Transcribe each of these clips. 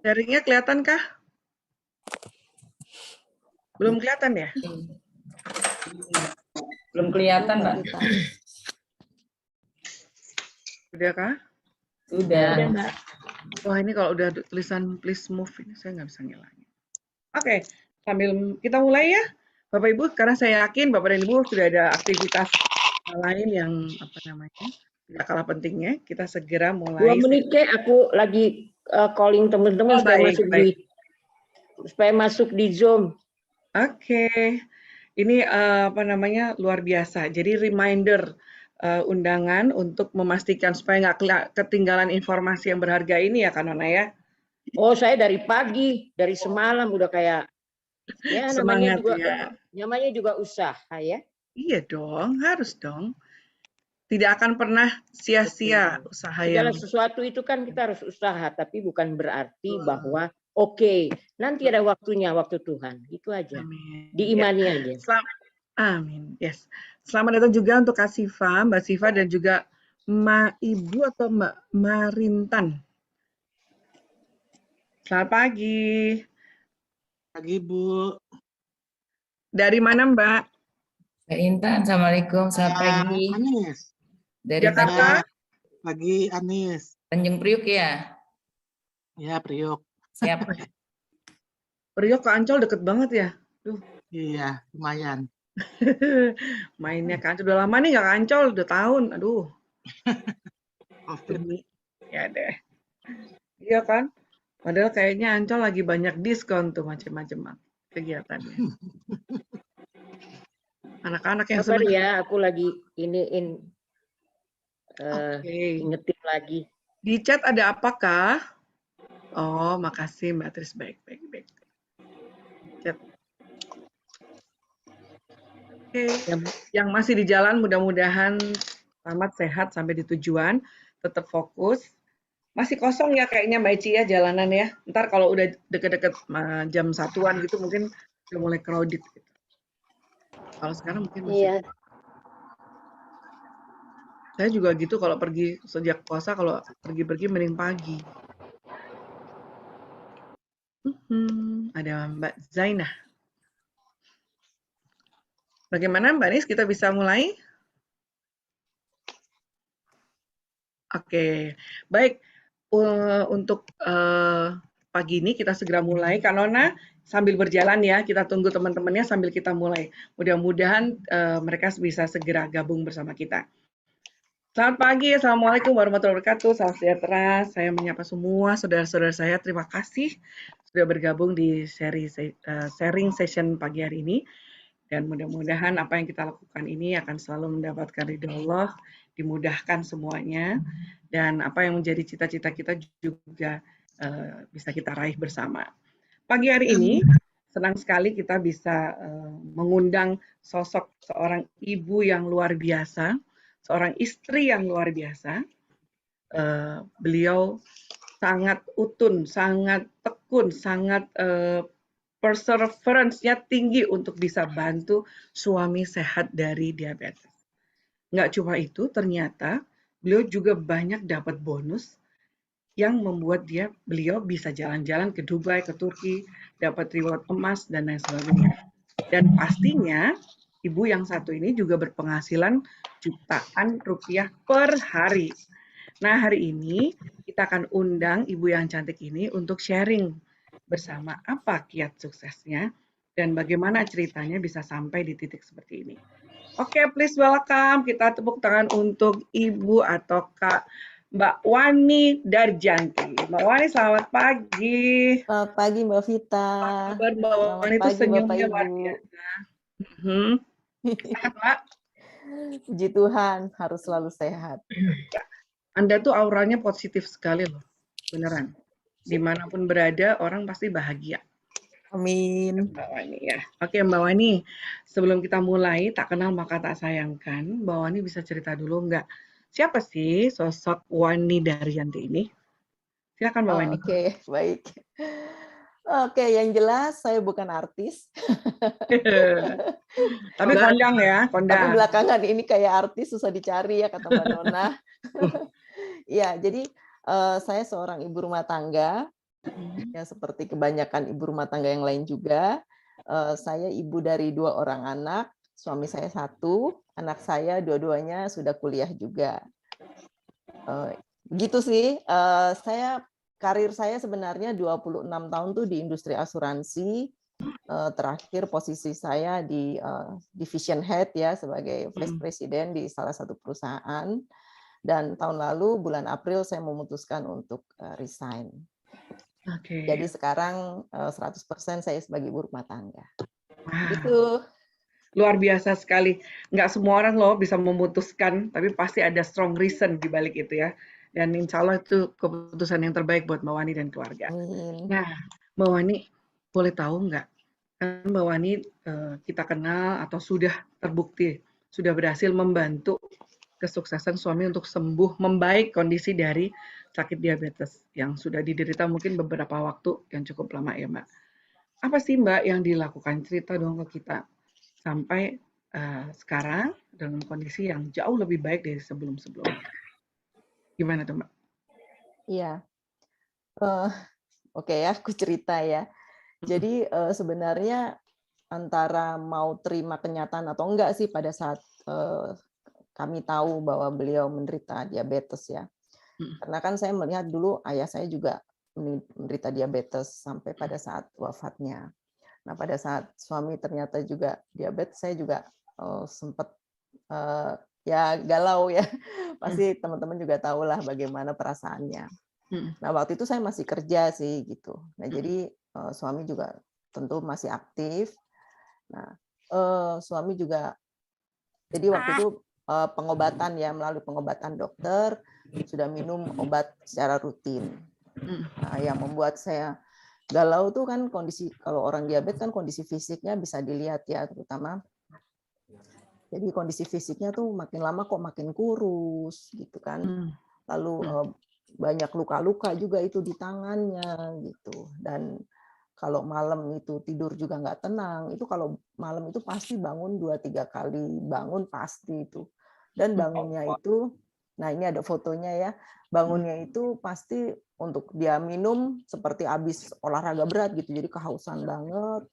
Sharingnya kelihatan kah? Belum kelihatan ya? Belum kelihatan, Mbak. Sudah kah? Sudah, Mbak. Wah, ini kalau udah tulisan please move ini saya nggak bisa ngilangin. Oke, sambil kita mulai ya, Bapak Ibu. Karena saya yakin Bapak dan Ibu sudah ada aktivitas lain yang apa namanya tidak kalah pentingnya. Kita segera mulai. 2 menit ke, aku lagi calling teman-teman supaya masuk di Zoom. Oke. Ini apa namanya luar biasa. Jadi reminder undangan untuk memastikan supaya nggak ketinggalan informasi yang berharga ini ya Kanona ya. Oh, saya dari pagi, dari semalam udah kayak ya namanya Semangat juga ya. namanya juga usaha ya. Iya dong, harus dong. Tidak akan pernah sia-sia usaha Segala yang sesuatu itu kan kita harus usaha, tapi bukan berarti bahwa oke, nanti ada waktunya, waktu Tuhan. Itu aja. Amin. Diimani Ya. aja. Amin. Yes. Selamat datang juga untuk Kak Siva, Mbak Siva dan juga Ma Ibu atau Mbak Marintan. Selamat pagi. Pagi, Bu. Dari mana, Mbak? Mbak Intan, Assalamualaikum, selamat pagi. Anis. Dari Jakarta? Pagi, Anis. Tanjung Priuk ya? Ya, Priok. Siap. Priok ke Ancol deket banget ya? Duh. Iya, lumayan. Mainnya ke Ancol. Udah lama nih nggak ke Ancol, udah tahun. Aduh. Covid. Ya deh. Iya kan? Padahal kayaknya Ancol lagi banyak diskon tuh macam-macam kegiatannya. Anak-anak yang Sabar senang. ya, aku lagi ingetin lagi. Di chat ada apakah? Oh, makasih Mbak Tris. Baik. Chat. Oke. Yang masih di jalan mudah-mudahan selamat sehat sampai di tujuan. Tetap fokus. Masih kosong ya kayaknya Mbak Ici ya jalanan ya. Ntar kalau udah deket-deket jam 1-an gitu mungkin udah mulai crowded gitu. Kalau sekarang mungkin masih. Iya. Saya juga gitu kalau pergi sejak puasa, kalau pergi-pergi mending pagi. Ada Mbak Zainah. Bagaimana Mbak Nis, kita bisa mulai? Oke, baik. Untuk pagi ini kita segera mulai. Kanona sambil berjalan ya, kita tunggu teman-temannya sambil kita mulai. Mudah-mudahan mereka bisa segera gabung bersama kita. Selamat pagi, Assalamualaikum warahmatullahi wabarakatuh, salam sejahtera. Saya menyapa semua saudara-saudara saya, terima kasih sudah bergabung di sharing session pagi hari ini. Dan mudah-mudahan apa yang kita lakukan ini akan selalu mendapatkan ridho Allah, dimudahkan semuanya, dan apa yang menjadi cita-cita kita juga bisa kita raih bersama. Pagi hari ini, senang sekali kita bisa mengundang sosok seorang ibu yang luar biasa, seorang istri yang luar biasa. Beliau sangat utun, sangat tekun, sangat perseverance-nya tinggi untuk bisa bantu suami sehat dari diabetes. Nggak cuma itu, ternyata beliau juga banyak dapat bonus yang membuat beliau bisa jalan-jalan ke Dubai, ke Turki, dapat reward emas, dan lain sebagainya. Dan pastinya, ibu yang satu ini juga berpenghasilan jutaan rupiah per hari. Nah, hari ini kita akan undang ibu yang cantik ini untuk sharing bersama apa kiat suksesnya dan bagaimana ceritanya bisa sampai di titik seperti ini. Oke, please welcome. Kita tepuk tangan untuk Ibu atau Kak Mbak Wani Darjanti. Mbak Wani, selamat pagi. Selamat pagi Mbak Vita. Apa kabar Mbak Wani itu senyumnya luar biasa. Sehat, Mbak? Puji Tuhan, harus selalu sehat. Anda tuh auranya positif sekali loh, beneran. Dimanapun berada, orang pasti bahagia. Amin. Mbak Wani ya. Oke Mbak Wani, sebelum kita mulai, tak kenal maka tak sayangkan, Mbak Wani bisa cerita dulu nggak? Siapa sih sosok Wani Darjanti ini? Silakan Mbak Wani. Oke, baik. Oke, yang jelas saya bukan artis. Tapi kondang ya, kondang. Tapi belakangan ini kayak artis susah dicari ya kata Mbak Nona. Ya, jadi saya seorang ibu rumah tangga Ya, seperti kebanyakan ibu rumah tangga yang lain juga. Saya ibu dari 2 orang anak, suami saya 1, anak saya dua-duanya sudah kuliah juga. Gitu sih. Karir saya sebenarnya 26 tahun tuh di industri asuransi. Terakhir posisi saya di division head ya sebagai vice president di salah satu perusahaan. Dan tahun lalu bulan April saya memutuskan untuk resign. Oke. Jadi sekarang 100% saya sebagai ibu rumah tangga. Wow, Gitu. luar biasa sekali. Nggak semua orang loh bisa memutuskan, tapi pasti ada strong reason di balik itu ya. Dan insya Allah itu keputusan yang terbaik buat Mbak Wani dan keluarga. Amin. Nah, Mbak Wani, boleh tahu nggak? Kan Mbak Wani kita kenal atau sudah terbukti, sudah berhasil membantu kesuksesan suami untuk sembuh, membaik kondisi dari sakit diabetes yang sudah diderita mungkin beberapa waktu yang cukup lama ya Mbak. Apa sih Mbak yang dilakukan? Cerita dong ke kita. Sampai sekarang dengan kondisi yang jauh lebih baik dari sebelum-sebelumnya. Gimana tuh Mbak? Iya. Oke ya, aku cerita ya. Jadi sebenarnya antara mau terima kenyataan atau enggak sih pada saat kami tahu bahwa beliau menderita diabetes ya. Karena kan saya melihat dulu ayah saya juga menderita diabetes sampai pada saat wafatnya. Nah, pada saat suami ternyata juga diabetes, saya juga sempat ya galau ya. Pasti teman-teman juga tahulah bagaimana perasaannya. Nah, waktu itu saya masih kerja sih gitu. Nah, jadi suami juga tentu masih aktif. Nah, suami juga jadi waktu itu pengobatan ya, melalui pengobatan dokter, sudah minum obat secara rutin. Nah, yang membuat saya galau tuh kan kondisi, kalau orang diabetes kan kondisi fisiknya bisa dilihat ya, terutama. Jadi kondisi fisiknya tuh makin lama kok makin kurus gitu kan. Lalu banyak luka-luka juga itu di tangannya gitu. Dan kalau malam itu tidur juga nggak tenang. Itu kalau malam itu pasti bangun 2-3 kali, bangun pasti itu. Dan bangunnya itu, nah ini ada fotonya ya, bangunnya itu pasti untuk dia minum seperti habis olahraga berat gitu, jadi kehausan banget.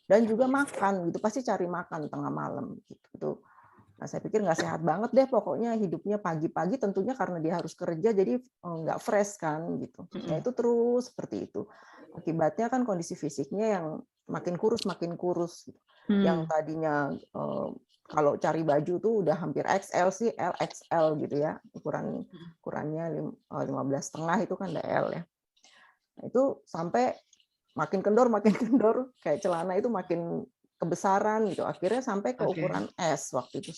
Dan juga makan gitu, pasti cari makan tengah malam gitu. Nah, saya pikir nggak sehat banget deh pokoknya hidupnya pagi-pagi, tentunya karena dia harus kerja jadi nggak fresh kan gitu. Ya itu terus seperti itu. Akibatnya kan kondisi fisiknya yang makin kurus gitu. Yang tadinya kalau cari baju tuh udah hampir XL sih, LXL gitu ya. Ukurannya 15,5 itu kan udah L ya. Nah, itu sampai makin kendor kayak celana itu makin kebesaran gitu. Akhirnya sampai ke ukuran S waktu itu.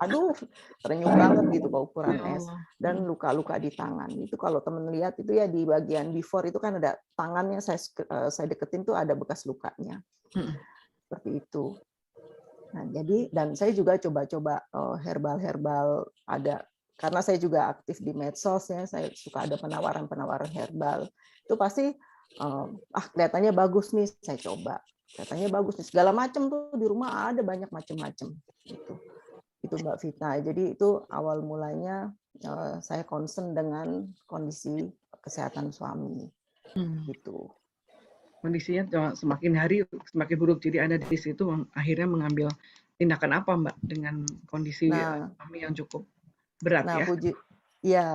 Aduh, terenyuh banget gitu ke ukuran S. Dan luka-luka di tangan. Itu kalau temen lihat itu ya di bagian before itu kan ada tangannya saya deketin tuh ada bekas lukanya. Seperti itu. Nah, jadi dan saya juga coba-coba herbal ada, karena saya juga aktif di medsos ya, saya suka ada penawaran herbal. Itu pasti kelihatannya bagus nih, saya coba. Kelihatannya bagus nih, segala macam tuh di rumah ada banyak macam-macam gitu. Itu Mbak Vita. Jadi itu awal mulanya saya concern dengan kondisi kesehatan suami. Gitu. Kondisinya semakin hari semakin buruk. Jadi Anda di situ akhirnya mengambil tindakan apa Mbak dengan kondisi suami yang cukup berat ya?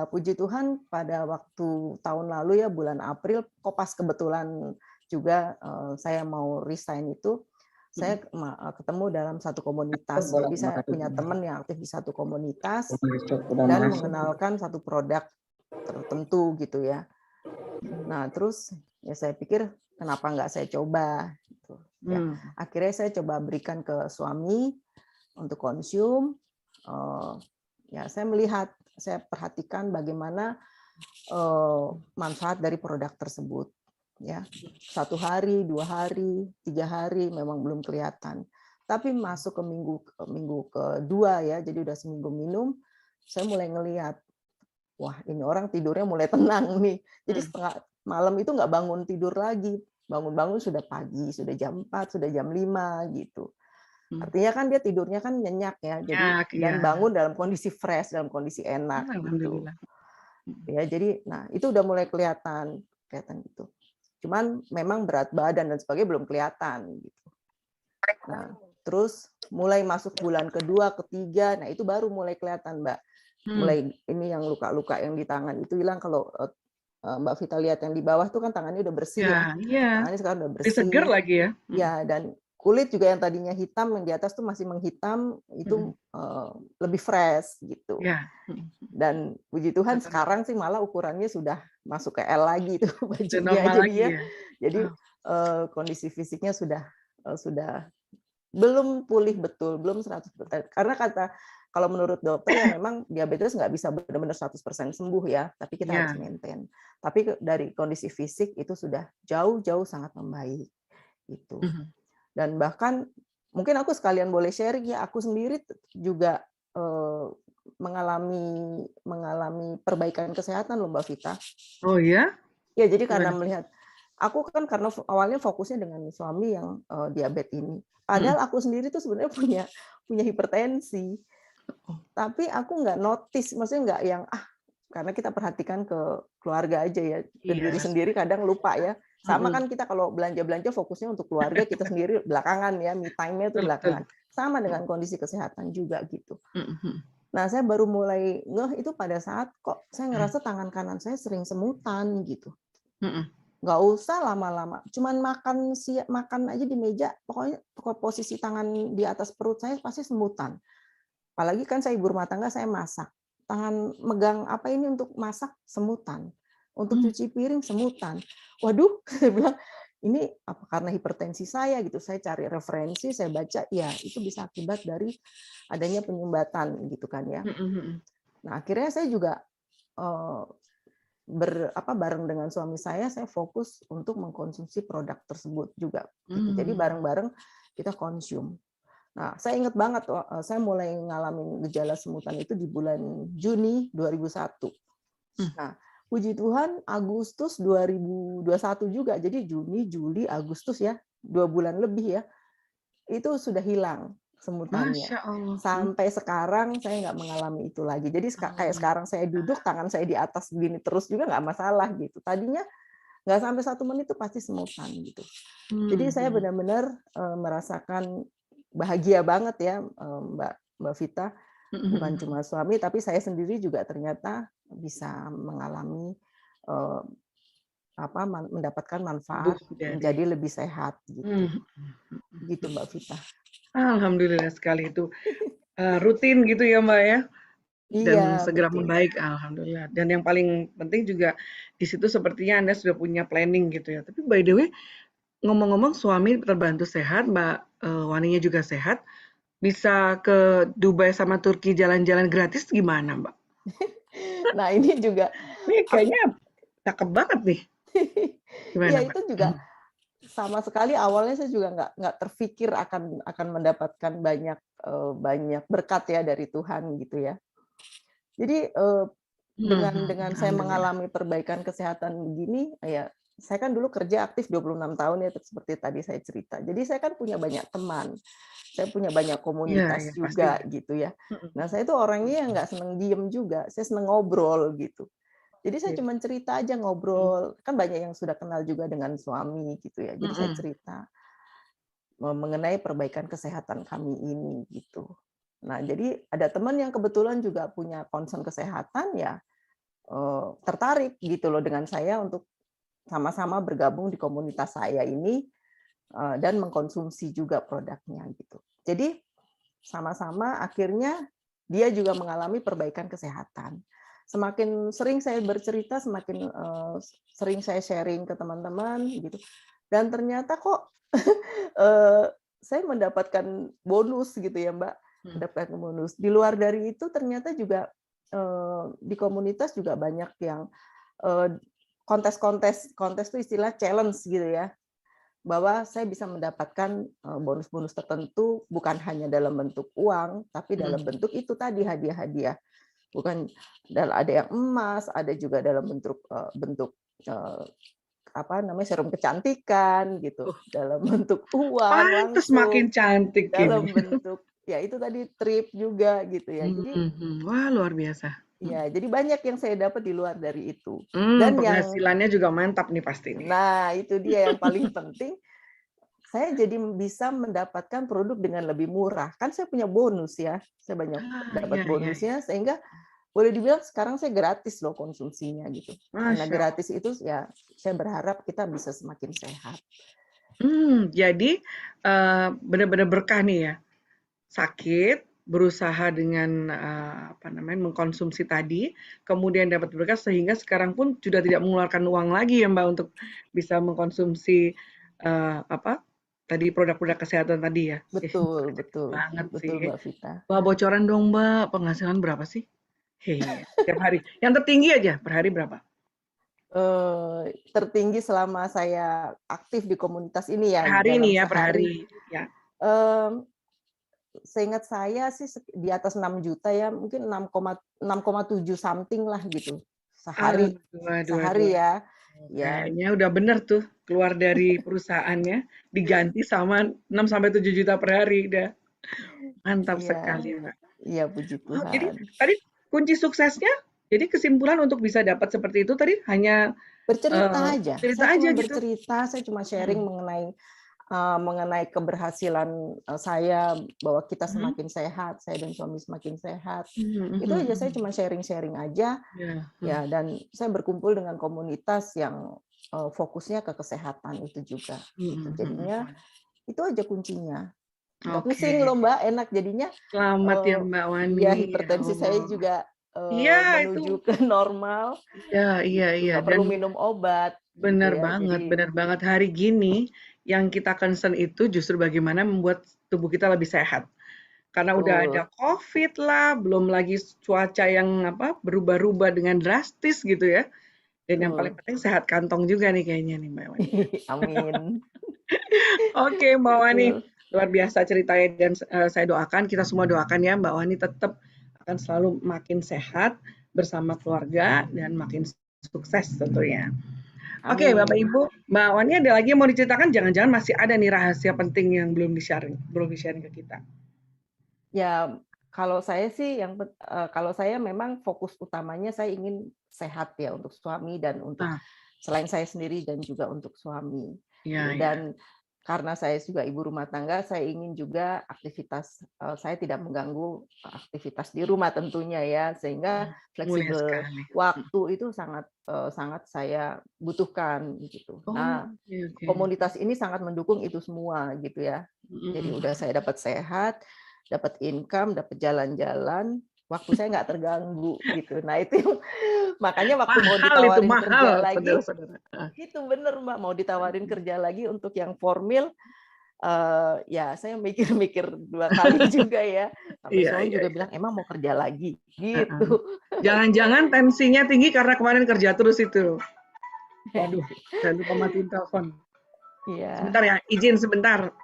Puji Tuhan pada waktu tahun lalu ya bulan April, kok pas kebetulan juga saya mau resign itu, saya ketemu dalam satu komunitas. Jadi saya punya teman yang aktif di satu komunitas dan mengenalkan satu produk tertentu gitu ya. Nah terus ya saya pikir kenapa nggak saya coba? Gitu. Ya, akhirnya saya coba berikan ke suami untuk konsum. Ya saya melihat, saya perhatikan bagaimana manfaat dari produk tersebut. Ya, 1 hari, 2 hari, 3 hari memang belum kelihatan. Tapi masuk ke minggu kedua ya, jadi udah seminggu minum, saya mulai ngelihat, wah ini orang tidurnya mulai tenang nih. Jadi setengah malam itu nggak bangun tidur lagi, bangun-bangun sudah pagi, sudah jam 4, sudah jam 5 gitu. Artinya kan dia tidurnya kan nyenyak ya, jadi dan bangun dalam kondisi fresh, dalam kondisi enak gitu. Ya, jadi nah itu udah mulai kelihatan gitu. Cuman memang berat badan dan sebagainya belum kelihatan gitu. Nah, terus mulai masuk bulan kedua, ketiga, nah itu baru mulai kelihatan, Mbak. Mulai ini yang luka-luka yang di tangan itu hilang. Kalau Mbak Vita lihat yang di bawah tuh kan tangannya udah bersih ya. Iya. Tangannya sekarang udah Lebih seger bersih. lagi ya. Ya, dan kulit juga yang tadinya hitam yang di atas tuh masih menghitam itu lebih fresh gitu. Ya. Dan puji Tuhan sekarang sih malah ukurannya sudah masuk ke L lagi tuh bajunya. Normal Jadi lagi ya. ya. Jadi kondisi fisiknya sudah belum pulih betul, belum 100%. Karena kalau menurut dokter ya memang diabetes nggak bisa benar-benar 100% sembuh ya, tapi kita harus maintain. Tapi dari kondisi fisik itu sudah jauh-jauh sangat membaik gitu. Dan bahkan mungkin aku sekalian boleh sharing ya, aku sendiri juga mengalami perbaikan kesehatan loh Mbak Vita. Oh ya? Ya, jadi karena melihat aku kan karena awalnya fokusnya dengan suami yang diabetes ini. Padahal aku sendiri tuh sebenarnya punya hipertensi. Tapi aku nggak notice, maksudnya nggak yang karena kita perhatikan ke keluarga aja ya, ke diri sendiri kadang lupa ya. Sama kan kita kalau belanja-belanja fokusnya untuk keluarga, kita sendiri belakangan ya, me time-nya itu belakangan. Sama dengan kondisi kesehatan juga gitu. Nah, saya baru mulai ngeh itu pada saat kok saya ngerasa tangan kanan saya sering semutan gitu. Nggak usah lama-lama, cuman makan aja di meja, pokoknya posisi tangan di atas perut saya pasti semutan. Apalagi kan saya ibu rumah tangga, saya masak. Tangan megang apa ini untuk masak, semutan. Untuk cuci piring, semutan. Waduh, saya bilang, ini apa karena hipertensi saya gitu. Saya cari referensi, saya baca, ya itu bisa akibat dari adanya penyumbatan gitu kan ya. Nah, akhirnya saya juga bareng dengan suami saya fokus untuk mengkonsumsi produk tersebut juga. Gitu. Jadi bareng-bareng kita konsum. Nah, saya ingat banget, saya mulai ngalamin gejala semutan itu di bulan Juni 2001. Nah, puji Tuhan, Agustus 2021 juga. Jadi Juni, Juli, Agustus ya, 2 bulan lebih ya, itu sudah hilang semutannya. Masya Allah. Sampai sekarang saya nggak mengalami itu lagi. Jadi kayak sekarang saya duduk, tangan saya di atas gini terus juga nggak masalah gitu. Tadinya nggak sampai 1 menit itu pasti semutan gitu. Jadi saya benar-benar merasakan bahagia banget ya Mbak Vita, bukan cuma suami tapi saya sendiri juga ternyata bisa mengalami mendapatkan manfaat menjadi lebih sehat gitu. Gitu Mbak Vita. Alhamdulillah sekali itu rutin gitu ya Mbak ya. Dan segera membaik, alhamdulillah. Dan yang paling penting juga di situ sepertinya Anda sudah punya planning gitu ya. Tapi by the way, ngomong-ngomong suami terbantu sehat, Mbak Waninya juga sehat, bisa ke Dubai sama Turki jalan-jalan gratis gimana, Mbak? Nah ini juga, ini kayaknya cakep banget nih. Gimana, ya itu juga sama sekali awalnya saya juga nggak terfikir akan mendapatkan banyak berkat ya dari Tuhan gitu ya. Jadi dengan saya mengalami perbaikan kesehatan begini, ya saya kan dulu kerja aktif 26 tahun ya seperti tadi saya cerita. Jadi saya kan punya banyak teman, saya punya banyak komunitas juga pasti. Gitu ya. Nah saya itu orangnya yang nggak seneng diem juga, saya seneng ngobrol gitu. Jadi saya cuma cerita aja ngobrol, kan banyak yang sudah kenal juga dengan suami gitu ya. Jadi saya cerita mengenai perbaikan kesehatan kami ini gitu. Nah jadi ada teman yang kebetulan juga punya concern kesehatan ya tertarik gitu loh dengan saya untuk sama-sama bergabung di komunitas saya ini dan mengkonsumsi juga produknya gitu. Jadi sama-sama akhirnya dia juga mengalami perbaikan kesehatan. Semakin sering saya bercerita, semakin sering saya sharing ke teman-teman gitu. Dan ternyata kok saya mendapatkan bonus gitu ya Mbak, mendapatkan bonus. Di luar dari itu ternyata juga di komunitas juga banyak yang kontes itu istilah challenge gitu ya, bahwa saya bisa mendapatkan bonus-bonus tertentu bukan hanya dalam bentuk uang, tapi dalam bentuk itu tadi hadiah-hadiah. Bukan ada yang emas, ada juga dalam bentuk serum kecantikan gitu, dalam bentuk uang pantes langsung, makin cantik dalam ini. bentuk ya itu tadi trip juga gitu ya. Jadi wah luar biasa. Ya, jadi banyak yang saya dapat di luar dari itu. Dan yang Penghasilannya juga mantap nih pasti nih. nah itu dia yang paling penting. Saya jadi bisa mendapatkan produk dengan lebih murah. Kan saya punya bonus ya, saya banyak dapat Iya, iya, bonusnya sehingga boleh dibilang sekarang saya gratis loh konsumsinya gitu. Karena Masya gratis itu ya saya berharap kita bisa semakin sehat. Jadi benar-benar berkah nih ya. Sakit, berusaha dengan apa namanya mengkonsumsi tadi, kemudian dapat berkah sehingga sekarang pun sudah tidak mengeluarkan uang lagi ya Mbak untuk bisa mengkonsumsi apa tadi produk-produk kesehatan tadi ya. Betul, Keren betul. banget Betul sih. Mbak Vita. Wah, bocoran dong Mbak, penghasilan berapa sih? Hehe, tiap hari. Yang tertinggi aja per hari berapa? Tertinggi selama saya aktif di komunitas ini Per ya hari nih dalam ya, per hari. sehari. Ya. Seingat saya sih di atas 6 juta ya, mungkin 6,7 something lah gitu. Sehari. Aduh. Ya. Ya, Kayaknya udah bener tuh keluar dari perusahaannya diganti sama 6 sampai 7 juta per hari udah. Mantap iya. sekali, Mbak. Iya, puji Oh, jadi Tuhan. tadi kunci suksesnya, jadi kesimpulan untuk bisa dapat seperti itu tadi hanya Bercerita aja. cerita Saya aja cuma gitu. bercerita, saya cuma sharing mengenai keberhasilan saya bahwa kita semakin sehat, saya dan suami semakin sehat. Itu aja saya cuma sharing-sharing aja. Ya. Ya, dan saya berkumpul dengan komunitas yang fokusnya ke kesehatan itu juga. Gitu. Jadinya itu aja kuncinya. Nggak Oke. pusing loh Mbak, enak jadinya. Selamat ya Mbak Wani. Ya, Ya hipertensi saya Allah. juga Iya, menuju itu. ke normal. Iya, Gitu. iya. Nggak perlu Dan minum obat. benar Gitu ya. banget, Jadi benar banget. Hari gini yang kita concern itu justru bagaimana membuat tubuh kita lebih sehat. Karena udah ada betul. COVID lah, belum lagi cuaca yang apa berubah-ubah dengan drastis gitu ya. Dan yang paling Betul. penting sehat kantong juga nih kayaknya nih Mbak Wani. Amin. Oke Mbak Wani, Betul. luar biasa ceritanya dan saya doakan, kita semua doakan ya Mbak Wani tetap akan selalu makin sehat bersama keluarga dan makin sukses tentunya. Oke Bapak Amin. Ibu, Mbak Wani ada lagi yang mau diceritakan? Jangan-jangan masih ada nih rahasia penting yang belum di-sharing ke kita. Ya, kalau saya sih kalau saya memang fokus utamanya saya ingin sehat ya untuk suami dan untuk Nah, selain saya sendiri dan juga untuk suami. iya, Gitu. iya. Dan karena saya juga ibu rumah tangga, saya ingin juga aktivitas saya tidak mengganggu aktivitas di rumah tentunya ya, sehingga Mulia fleksibel sekali. waktu itu sangat saya butuhkan gitu. Oh, Nah, oke. komunitas ini sangat mendukung itu semua gitu ya. Jadi udah saya dapat sehat, dapat income, dapat jalan-jalan, waktu saya nggak terganggu gitu. Nah itu makanya waktu mau ditawarin kerja Mahal, lagi, saudara-saudara. itu bener Mbak, mau ditawarin kerja lagi untuk yang formil, ya saya mikir-mikir 2 kali juga ya. Sampai Iya, suami iya, juga iya. bilang, "Emang mau kerja lagi?" Heeh. Gitu. Jangan-jangan tensinya tinggi karena kemarin kerja terus itu. Waduh, saya lupa matiin telepon. Iya. Sebentar ya, izin sebentar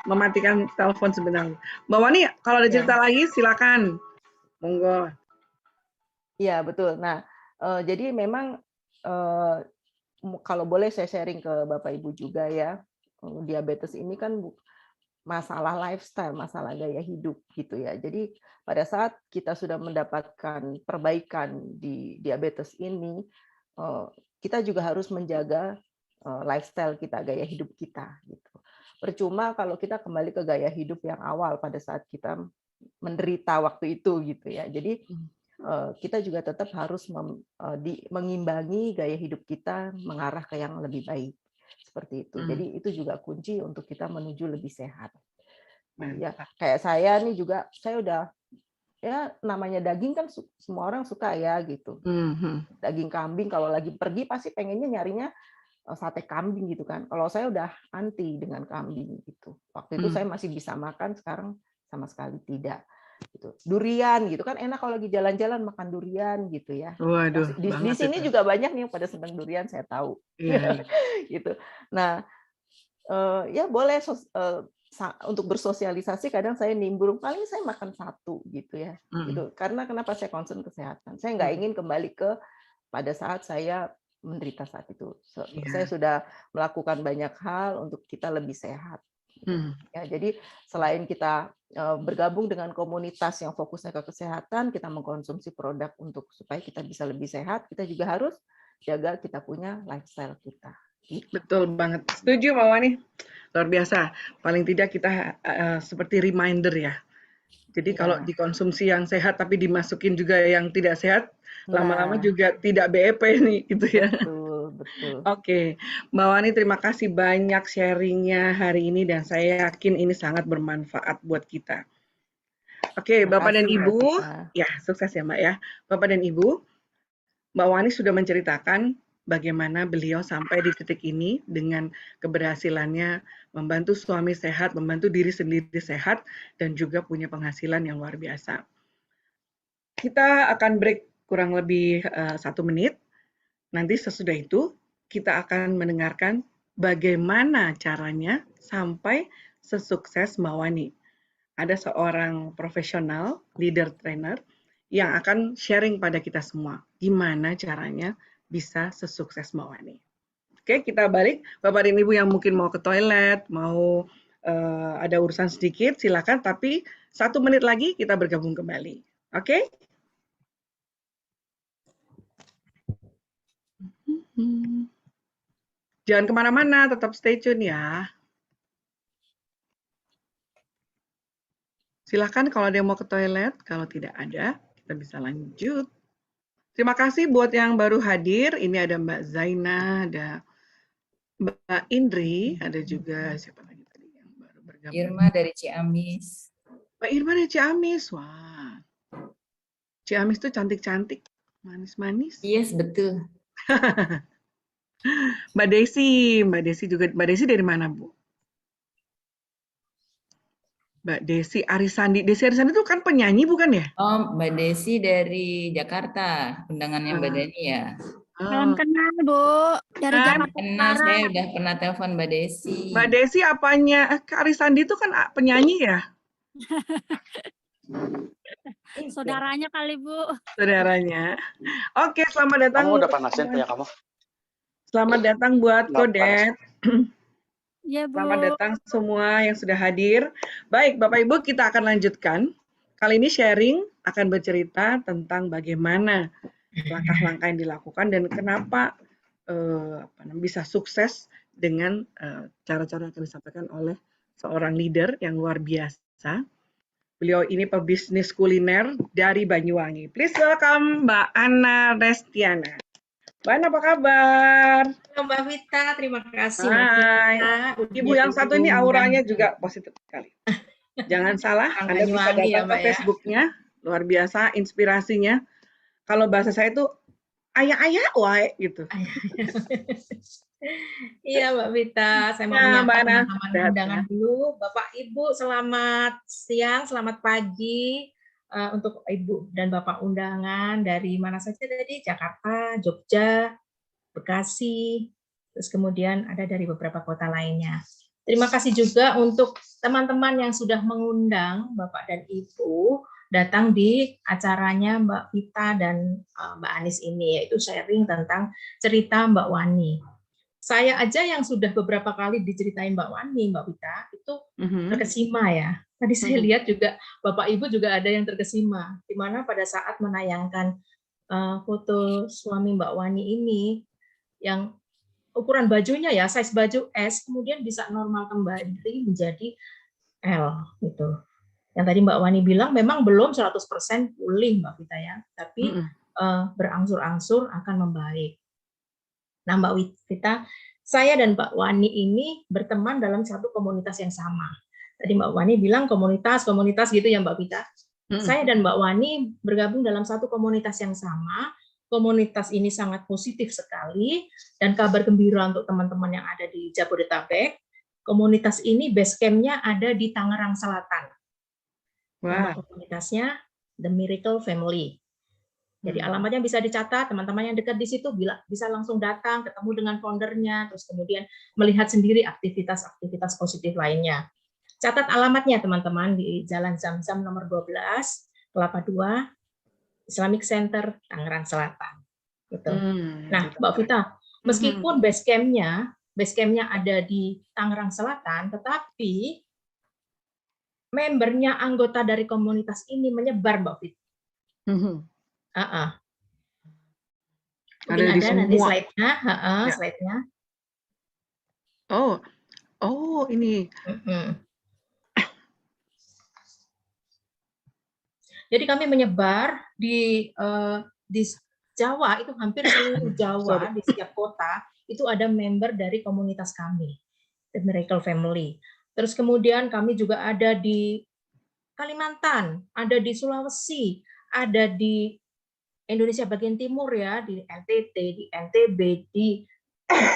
mematikan telepon sebentar. Mbak Wani, kalau ada cerita lagi silakan. Monggo. Iya, betul. Nah, jadi memang kalau boleh saya sharing ke Bapak Ibu juga ya, diabetes ini kan masalah lifestyle, masalah gaya hidup gitu ya. Jadi pada saat kita sudah mendapatkan perbaikan di diabetes ini, kita juga harus menjaga lifestyle kita, gaya hidup kita gitu. Percuma kalau kita kembali ke gaya hidup yang awal pada saat kita menderita waktu itu gitu ya. Jadi kita juga tetap harus mengimbangi gaya hidup kita mengarah ke yang lebih baik. Seperti itu. Jadi itu juga kunci untuk kita menuju lebih sehat. Ya, kayak saya nih juga, saya udah ya namanya daging kan semua orang suka ya gitu. Daging kambing kalau lagi pergi pasti pengennya nyarinya sate kambing gitu kan. Kalau saya udah anti dengan kambing gitu. Waktu itu saya masih bisa makan, sekarang sama sekali tidak. Gitu. Durian gitu kan enak kalau lagi jalan-jalan makan durian gitu ya. Waduh, di sini itu juga banyak nih yang pada senang durian, saya tahu. Iya. Gitu. Nah, ya boleh untuk bersosialisasi kadang saya nimbrung, paling saya makan 1 gitu ya. Gitu. Karena kenapa saya concern kesehatan. Saya nggak ingin kembali ke pada saat saya menderita saat itu. Saya sudah melakukan banyak hal untuk kita lebih sehat Ya, jadi selain kita bergabung dengan komunitas yang fokusnya ke kesehatan, kita mengkonsumsi produk untuk supaya kita bisa lebih sehat, kita juga harus jaga kita punya lifestyle kita. Betul banget. Setuju Mbak Wani. Luar biasa. Paling tidak kita seperti reminder ya. Jadi kalau Ya. dikonsumsi yang sehat tapi dimasukin juga yang tidak sehat, lama-lama Nah, juga tidak BEP nih gitu ya. betul, betul. Oke, Mbak Wani terima kasih banyak sharingnya hari ini dan saya yakin ini sangat bermanfaat buat kita. Oke, Terima Bapak dan kasih, Mbak Ibu, Vita. ya sukses ya Mbak ya. Bapak dan Ibu, Mbak Wani sudah menceritakan bagaimana beliau sampai di titik ini dengan keberhasilannya membantu suami sehat, membantu diri sendiri sehat, dan juga punya penghasilan yang luar biasa. Kita akan break kurang lebih 1 menit. Nanti sesudah itu kita akan mendengarkan bagaimana caranya sampai sesukses Mbak Wani. Ada seorang profesional, leader trainer, yang akan sharing pada kita semua. Gimana caranya bisa sesukses Mbak Wani. Oke, kita balik. Bapak dan Ibu yang mungkin mau ke toilet, mau ada urusan sedikit, silakan. Tapi 1 menit lagi kita bergabung kembali. Oke? Jangan kemana-mana, tetap stay tune ya. Silakan kalau ada yang mau ke toilet, kalau tidak ada, kita bisa lanjut. Terima kasih buat yang baru hadir. Ini ada Mbak Zaina, ada Mbak Indri, ada juga siapa lagi tadi yang baru bergabung? Irma dari Ciamis. Mbak Irma dari Ciamis. Wah. Ciamis tuh cantik-cantik, manis-manis. Yes, betul. Mbak Desi juga. Mbak Desi dari mana, Bu? Mbak Desi Arisandi. Desi Arisandi itu kan penyanyi bukan ya? Oh, Mbak Desi dari Jakarta. Undangannya Mbak Deni ya. Salam kenal, Bu. Dari Jakarta Kenal, Utara. saya udah pernah telepon Mbak Desi. Mbak Desi apanya? Kak Arisandi itu kan penyanyi ya? Saudaranya kali, Bu. Saudaranya. Oke, selamat datang. Kamu udah panasin punya kamu? Selamat datang buat Nggak Kodet. Iya, Bu. Selamat datang semua yang sudah hadir. Baik, Bapak Ibu, kita akan lanjutkan. Kali ini sharing akan bercerita tentang bagaimana langkah-langkah yang dilakukan dan kenapa bisa sukses dengan cara-cara yang akan disampaikan oleh seorang leader yang luar biasa. Beliau ini pebisnis kuliner dari Banyuwangi. Please welcome Mbak Ana Restiana. Mbak Ana, apa kabar? Halo Mbak Vita, terima kasih. Hai. Mbak Vita. Ibu yang satu ini auranya juga positif sekali. Jangan salah, Orang Anda bisa Banyuwangi ya, datang ke Mbak, ya. Facebooknya, luar biasa inspirasinya. Kalau bahasa saya itu ayah-ayah wae gitu. Iya Mbak Vita, saya mau Ya, Mbak menyapa Ana. teman-teman Sehat, undangan dulu. Bapak Ibu, selamat siang, selamat pagi untuk Ibu dan Bapak undangan dari mana saja tadi? Jakarta, Jogja, Bekasi, terus kemudian ada dari beberapa kota lainnya. Terima kasih juga untuk teman-teman yang sudah mengundang Bapak dan Ibu datang di acaranya Mbak Vita dan Mbak Anis ini, yaitu sharing tentang cerita Mbak Wani. Saya aja yang sudah beberapa kali diceritain Mbak Wani, Mbak Vita, itu terkesima ya. Tadi saya lihat juga Bapak Ibu juga ada yang terkesima, di mana pada saat menayangkan foto suami Mbak Wani ini, yang ukuran bajunya ya, size baju S, kemudian bisa normal kembali menjadi L gitu. Yang tadi Mbak Wani bilang memang belum 100% pulih Mbak Vita ya, tapi berangsur-angsur akan membaik. Nah Mbak Vita, saya dan Mbak Wani ini berteman dalam satu komunitas yang sama. Tadi Mbak Wani bilang komunitas gitu ya Mbak Vita. Saya dan Mbak Wani bergabung dalam satu komunitas yang sama. Komunitas ini sangat positif sekali dan kabar gembira untuk teman-teman yang ada di Jabodetabek. Komunitas ini base camp-nya ada di Tangerang Selatan. Nama komunitasnya The Miracle Family. Jadi alamatnya bisa dicatat, teman-teman yang dekat di situ bisa langsung datang, ketemu dengan foundernya, terus kemudian melihat sendiri aktivitas-aktivitas positif lainnya. Catat alamatnya teman-teman di Jalan Zam-Zam nomor 12, Kelapa 2, Islamic Center, Tangerang Selatan. Gitu. Nah, Mbak Vita, meskipun base camp-nya base camp-nya ada di Tangerang Selatan, tetapi membernya anggota dari komunitas ini menyebar, Mbak Fit. Mungkin Ada di ada nanti semua. slide-nya, Ya. slide-nya. Oh, ini. Jadi kami menyebar di Jawa, itu hampir seluruh Jawa, di setiap kota itu ada member dari komunitas kami, The Miracle Family. Terus kemudian kami juga ada di Kalimantan, ada di Sulawesi, ada di Indonesia bagian timur ya, di NTT, di NTB, di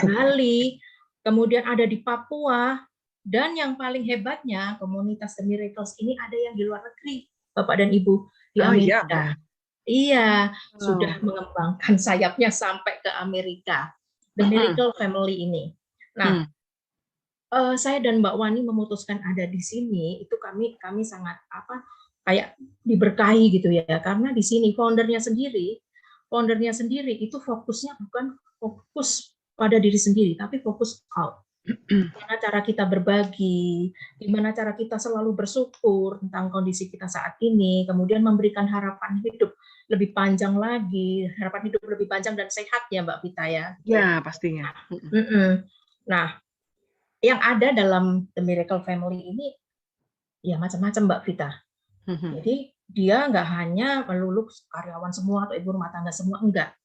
Bali, kemudian ada di Papua, dan yang paling hebatnya komunitas The Miracles ini ada yang di luar negeri, Bapak dan Ibu, di Amerika. Iya, sudah mengembangkan sayapnya sampai ke Amerika. The Miracle Family ini. Nah, saya dan Mbak Wani memutuskan ada di sini, itu kami sangat kayak diberkahi gitu ya, karena di sini foundernya sendiri itu fokusnya bukan fokus pada diri sendiri, tapi fokus out. Gimana cara kita berbagi, gimana cara kita selalu bersyukur tentang kondisi kita saat ini, kemudian memberikan harapan hidup lebih panjang lagi, harapan hidup lebih panjang dan sehat ya Mbak Vita ya. Ya, pastinya. Nah, yang ada dalam The Miracle Family ini ya macam-macam Mbak Vita. Jadi dia nggak hanya melulu karyawan semua atau ibu rumah tangga semua, enggak.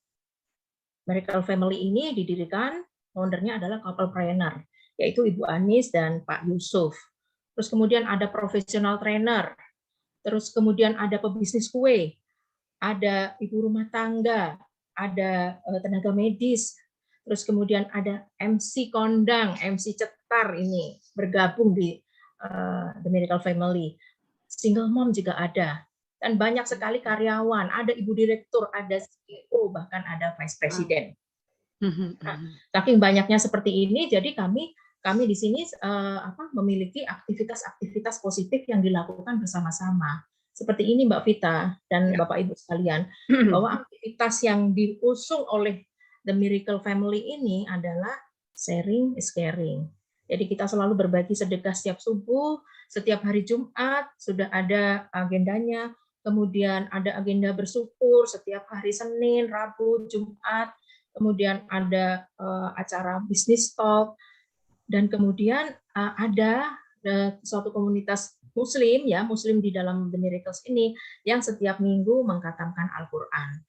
Miracle Family ini didirikan, foundernya adalah couple-planner, yaitu Ibu Anis dan Pak Yusuf. Terus kemudian ada professional trainer, terus kemudian ada pebisnis kue, ada ibu rumah tangga, ada tenaga medis, terus kemudian ada MC kondang, MC cetar ini bergabung di The Miracle Family. Single mom juga ada, dan banyak sekali karyawan, ada ibu direktur, ada CEO, bahkan ada vice president. Nah, saking banyaknya seperti ini, jadi kami di sini memiliki aktivitas-aktivitas positif yang dilakukan bersama-sama. Seperti ini Mbak Vita dan Bapak Ibu sekalian, bahwa aktivitas yang diusung oleh The Miracle Family ini adalah sharing is caring. Jadi kita selalu berbagi sedekah setiap subuh, setiap hari Jumat sudah ada agendanya, kemudian ada agenda bersyukur setiap hari Senin, Rabu, Jumat, kemudian ada acara business talk, dan kemudian ada suatu komunitas Muslim ya, Muslim di dalam The Miracles ini yang setiap minggu mengkhatamkan Al-Quran.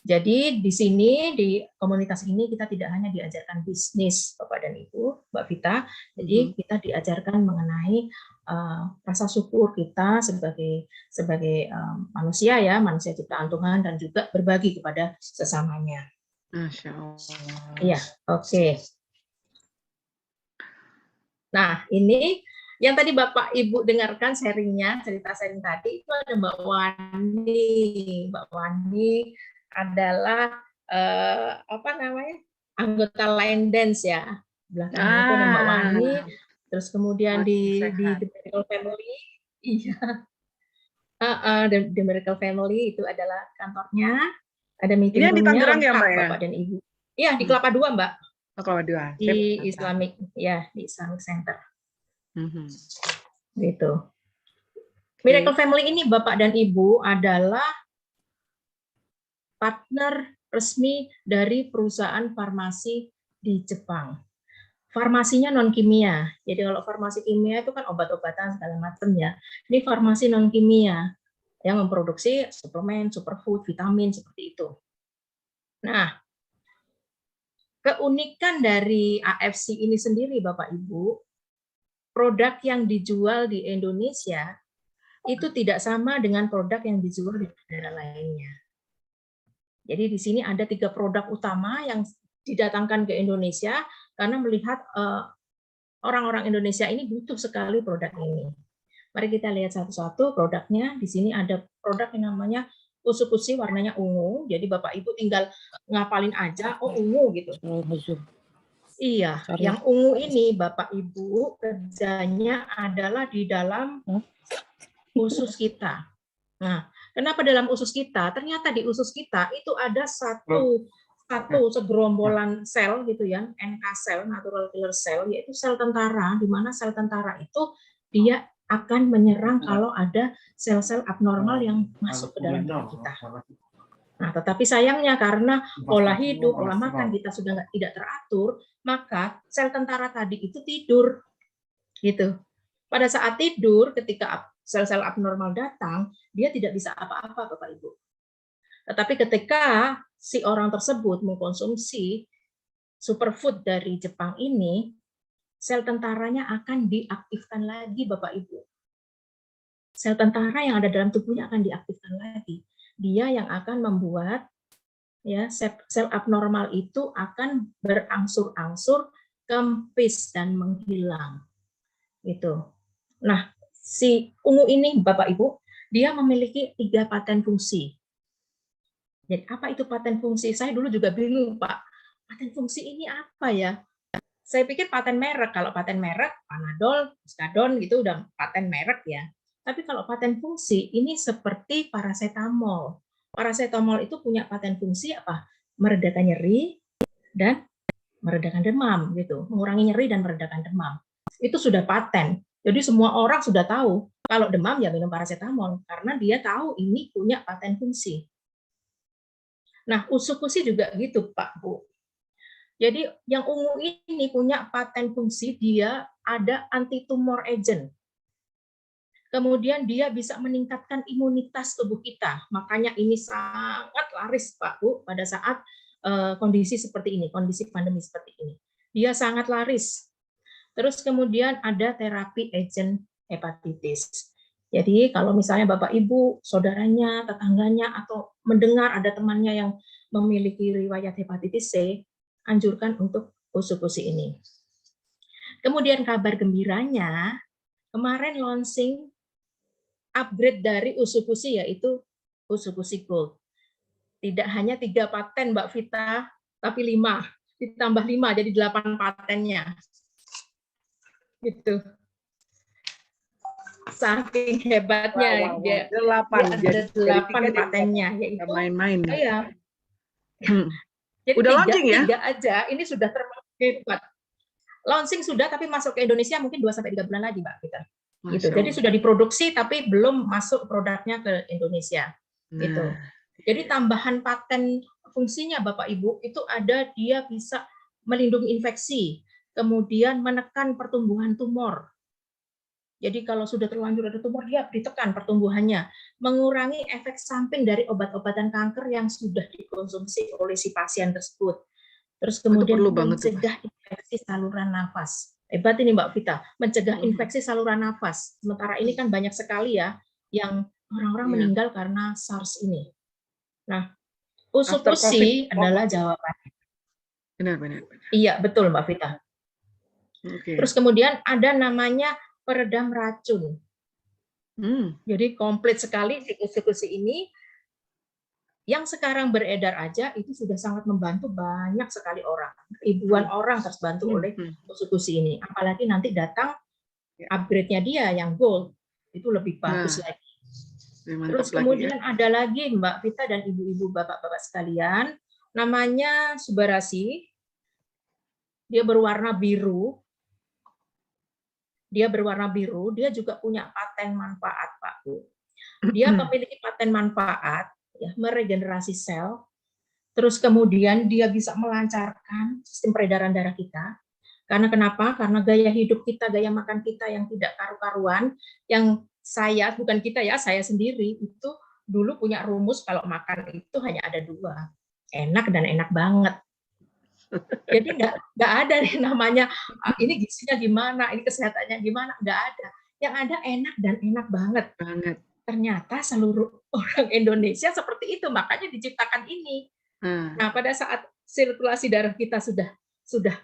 Jadi di sini, di komunitas ini kita tidak hanya diajarkan bisnis Bapak dan Ibu, Mbak Vita, jadi kita diajarkan mengenai rasa syukur kita sebagai manusia ya, manusia ciptaan Tuhan, dan juga berbagi kepada sesamanya. Masya Allah. Iya, oke. Nah, ini yang tadi Bapak Ibu dengarkan sharingnya, cerita sharing tadi, itu ada Mbak Wani. Mbak Wani adalah anggota line dance ya. Belakangnya itu ada Mbak Wani. Terus kemudian di The Miracle Family, iya. The Miracle Family itu adalah kantornya. Ada meeting ini yang di Tangerang ya Mbak ya? Bapak dan Ibu. Iya, di Kelapa Dua Mbak. Kelapa Dua. Di Islamic, ya, di Islamic Center. Gitu. Miracle Family ini Bapak dan Ibu adalah partner resmi dari perusahaan farmasi di Jepang. Farmasinya non kimia. Jadi kalau farmasi kimia itu kan obat-obatan segala macam ya. Ini farmasi non kimia yang memproduksi suplemen, superfood, vitamin seperti itu. Nah, keunikan dari AFC ini sendiri Bapak Ibu, produk yang dijual di Indonesia itu tidak sama dengan produk yang dijual di negara lainnya. Jadi di sini ada 3 produk utama yang didatangkan ke Indonesia karena melihat orang-orang Indonesia ini butuh sekali produk ini. Mari kita lihat satu-satu produknya. Di sini ada produk yang namanya usukushi, warnanya ungu. Jadi Bapak Ibu tinggal ngapalin aja, oh ungu gitu. Iya, yang ungu ini Bapak Ibu kerjanya adalah di dalam usus kita. Nah, kenapa dalam usus kita? Ternyata di usus kita itu ada satu satu segerombolan sel gitu ya, NK sel, natural killer cell, yaitu sel tentara, di mana sel tentara itu dia akan menyerang kalau ada sel-sel abnormal yang masuk ke dalam tubuh kita. Nah, tetapi sayangnya karena pola hidup, pola makan kita sudah tidak teratur, maka sel tentara tadi itu tidur, gitu. Pada saat tidur, ketika sel-sel abnormal datang, dia tidak bisa apa-apa, Bapak Ibu. Tetapi ketika si orang tersebut mengkonsumsi superfood dari Jepang ini, sel tentaranya akan diaktifkan lagi, Bapak Ibu. Sel tentara yang ada dalam tubuhnya akan diaktifkan lagi. Dia yang akan membuat ya sel abnormal itu akan berangsur-angsur kempis dan menghilang. Gitu. Nah, si ungu ini, Bapak Ibu, dia memiliki 3 paten fungsi. Jadi apa itu paten fungsi? Saya dulu juga bingung, Pak. Paten fungsi ini apa ya? Saya pikir paten merek. Kalau paten merek, Panadol, Oxycodone gitu udah paten merek ya. Tapi kalau paten fungsi ini seperti paracetamol. Paracetamol itu punya paten fungsi apa? Meredakan nyeri dan meredakan demam gitu, mengurangi nyeri dan meredakan demam. Itu sudah paten. Jadi semua orang sudah tahu kalau demam ya minum paracetamol karena dia tahu ini punya paten fungsi. Nah, usukusi juga gitu, Pak, Bu. Jadi yang ungu ini punya paten fungsi, dia ada anti-tumor agent. Kemudian dia bisa meningkatkan imunitas tubuh kita. Makanya ini sangat laris, Pak, Bu, pada saat kondisi seperti ini, kondisi pandemi seperti ini. Dia sangat laris. Terus kemudian ada terapi agent hepatitis. Jadi kalau misalnya Bapak Ibu, saudaranya, tetangganya, atau mendengar ada temannya yang memiliki riwayat hepatitis C, anjurkan untuk usukusi ini. Kemudian kabar gembiranya, kemarin launching upgrade dari usukusi yaitu usukusi Gold. Tidak hanya 3 paten Mbak Vita, tapi 5. Ditambah 5 jadi 8 patennya. Gitu. Saking hebatnya dia. 8. Ada 8 patennya yaitu main-main. Iya. Jadi udah launching ya? 3 aja ini sudah termasuk hebat. Launching sudah tapi masuk ke Indonesia mungkin 2-3 bulan lagi, Mbak Vita. Gitu. Jadi sudah diproduksi tapi belum masuk produknya ke Indonesia. Gitu. Jadi tambahan paten fungsinya Bapak Ibu itu ada dia bisa melindungi infeksi, kemudian menekan pertumbuhan tumor. Jadi kalau sudah terlanjur ada tumor dia ditekan pertumbuhannya, mengurangi efek samping dari obat-obatan kanker yang sudah dikonsumsi oleh si pasien tersebut. Terus kemudian mencegah infeksi saluran nafas. Hebat ini Mbak Vita, mencegah infeksi saluran nafas. Sementara ini kan banyak sekali ya yang orang-orang meninggal karena SARS ini. Nah, usukusi adalah jawabannya. Benar. Iya, betul Mbak Vita. Terus kemudian ada namanya peredam racun. Jadi komplit sekali di usukusi ini. Yang sekarang beredar aja itu sudah sangat membantu banyak sekali orang. Ribuan orang terbantu oleh usukusi ini. Apalagi nanti datang upgrade-nya dia yang gold. Itu lebih bagus lagi. Terus kemudian ada lagi Mbak Vita dan ibu-ibu bapak-bapak sekalian. Namanya Subarasi. Dia berwarna biru. Dia juga punya paten manfaat, Pak Bu. Dia memiliki paten manfaat ya, meregenerasi sel, terus kemudian dia bisa melancarkan sistem peredaran darah kita. Karena kenapa? Karena gaya hidup kita, gaya makan kita yang tidak karu-karuan, yang bukan kita ya, saya sendiri itu dulu punya rumus kalau makan itu hanya ada 2, enak dan enak banget. Jadi nggak ada namanya ini gizinya gimana, ini kesehatannya gimana, nggak ada. Yang ada enak dan enak banget. Ternyata seluruh orang Indonesia seperti itu, makanya diciptakan ini. Nah, pada saat sirkulasi darah kita sudah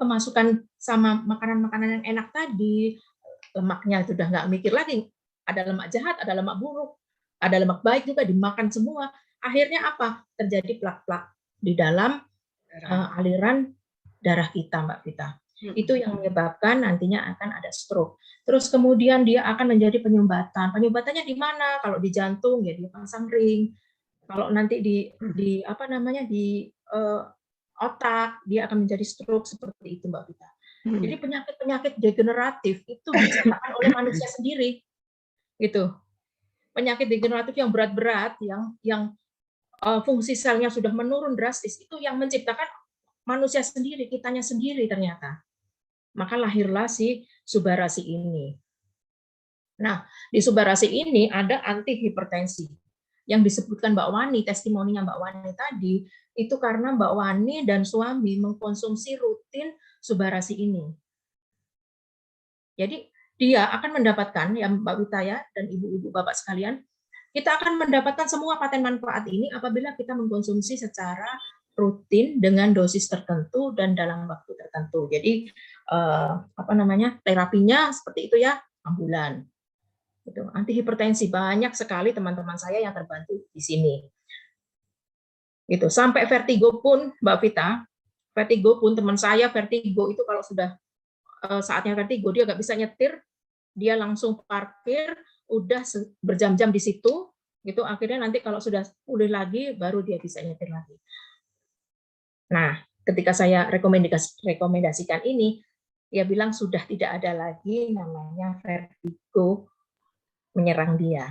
kemasukan sama makanan-makanan yang enak tadi, lemaknya sudah nggak mikir lagi, ada lemak jahat, ada lemak buruk, ada lemak baik juga dimakan semua. Akhirnya apa? Terjadi plak-plak di dalam aliran darah kita, Mbak Vita. Itu yang menyebabkan nantinya akan ada stroke. Terus kemudian dia akan menjadi penyumbatan. Penyumbatannya di mana? Kalau di jantung ya dia pasang ring. Kalau nanti di otak, dia akan menjadi stroke seperti itu Mbak Vita. Jadi penyakit-penyakit degeneratif itu diciptakan oleh manusia sendiri, gitu. Penyakit degeneratif yang berat-berat, yang fungsi selnya sudah menurun drastis, itu yang menciptakan manusia sendiri, kitanya sendiri ternyata. Maka lahirlah si Subarasi ini. Nah, di Subarasi ini ada antihipertensi. Yang disebutkan Mbak Wani, testimoninya Mbak Wani tadi, itu karena Mbak Wani dan suami mengkonsumsi rutin Subarasi ini. Jadi dia akan mendapatkan, ya Mbak Wita ya, dan ibu-ibu bapak sekalian, kita akan mendapatkan semua paten manfaat ini apabila kita mengkonsumsi secara rutin dengan dosis tertentu dan dalam waktu tertentu. Jadi terapinya seperti itu ya, ambulan. Itu antihipertensi banyak sekali teman-teman saya yang terbantu di sini. Gitu. Sampai vertigo pun Mbak Vita, vertigo pun teman saya vertigo itu kalau sudah saatnya vertigo dia nggak bisa nyetir, dia langsung parkir, udah berjam-jam di situ, gitu. Akhirnya nanti kalau sudah pulih lagi baru dia bisa nyetir lagi. Nah, ketika saya rekomendasikan ini, dia bilang sudah tidak ada lagi namanya vertigo menyerang dia.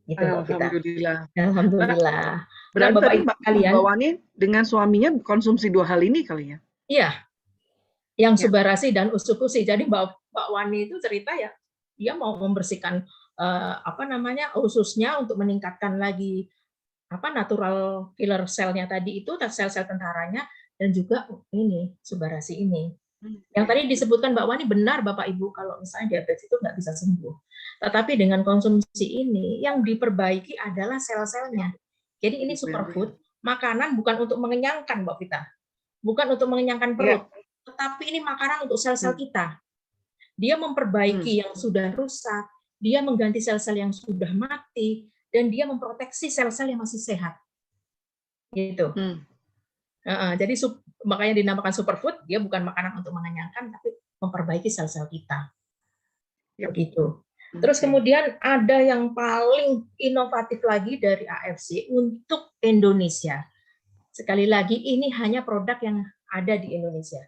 Gitu, Alhamdulillah. Alhamdulillah. Berarti Bapak tadi Ibu sekalian, Mbak Wani dengan suaminya konsumsi 2 hal ini kali ya? Iya, yang Subarasi dan Usukusi. Jadi Mbak Wani itu cerita ya, dia mau membersihkan ususnya untuk meningkatkan lagi natural killer selnya tadi itu, sel-sel tentaranya, dan juga ini Subarasi ini. Yang tadi disebutkan Mbak Wani benar Bapak Ibu, kalau misalnya diabetes itu nggak bisa sembuh. Tetapi dengan konsumsi ini yang diperbaiki adalah sel-selnya. Jadi ini superfood, makanan bukan untuk mengenyangkan Mbak Vita, bukan untuk mengenyangkan perut, tetapi ini makanan untuk sel-sel kita. Dia memperbaiki yang sudah rusak, dia mengganti sel-sel yang sudah mati, dan dia memproteksi sel-sel yang masih sehat. Gitu. Jadi makanya dinamakan superfood, dia bukan makanan untuk mengenyangkan, tapi memperbaiki sel-sel kita. Begitu. Terus kemudian ada yang paling inovatif lagi dari AFC untuk Indonesia. Sekali lagi ini hanya produk yang ada di Indonesia,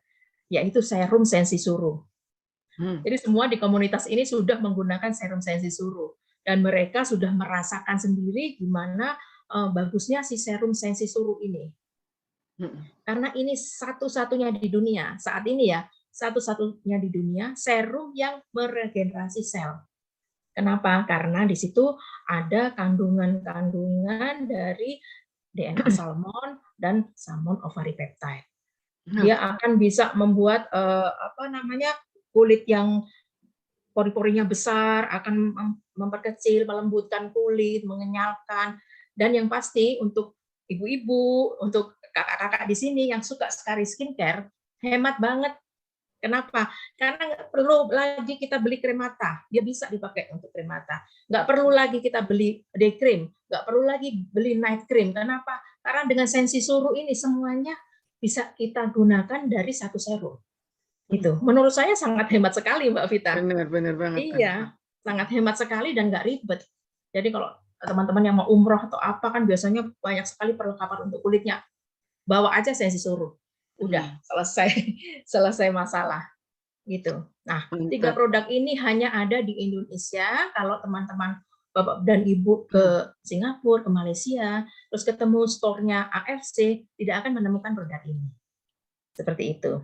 yaitu serum sensi suruh. Jadi semua di komunitas ini sudah menggunakan serum sensi suruh, dan mereka sudah merasakan sendiri gimana bagusnya si serum sensi suruh ini. Karena ini satu-satunya di dunia saat ini ya, satu-satunya di dunia serum yang meregenerasi sel. Kenapa? Karena di situ ada kandungan-kandungan dari DNA salmon dan salmon ovary peptide. Dia akan bisa membuat kulit yang pori-porinya besar, akan memperkecil, melembutkan kulit, mengenyalkan, dan yang pasti untuk ibu-ibu, untuk kakak-kakak di sini yang suka sekali skincare, hemat banget. Kenapa? Karena nggak perlu lagi kita beli krim mata, dia bisa dipakai untuk krim mata. Nggak perlu lagi kita beli day cream, nggak perlu lagi beli night cream. Kenapa? Karena dengan sensi suruh ini semuanya bisa kita gunakan dari satu serum. Gitu. Menurut saya sangat hemat sekali, Mbak Vita. Benar banget. Iya, sangat hemat sekali dan nggak ribet. Jadi kalau teman-teman yang mau umroh atau apa kan biasanya banyak sekali perlengkapan untuk kulitnya. Bawa aja sensi suruh. Udah selesai masalah. Gitu. Nah, 3 produk ini hanya ada di Indonesia. Kalau teman-teman Bapak dan Ibu ke Singapura, ke Malaysia, terus ketemu store-nya AFC, tidak akan menemukan produk ini. Seperti itu.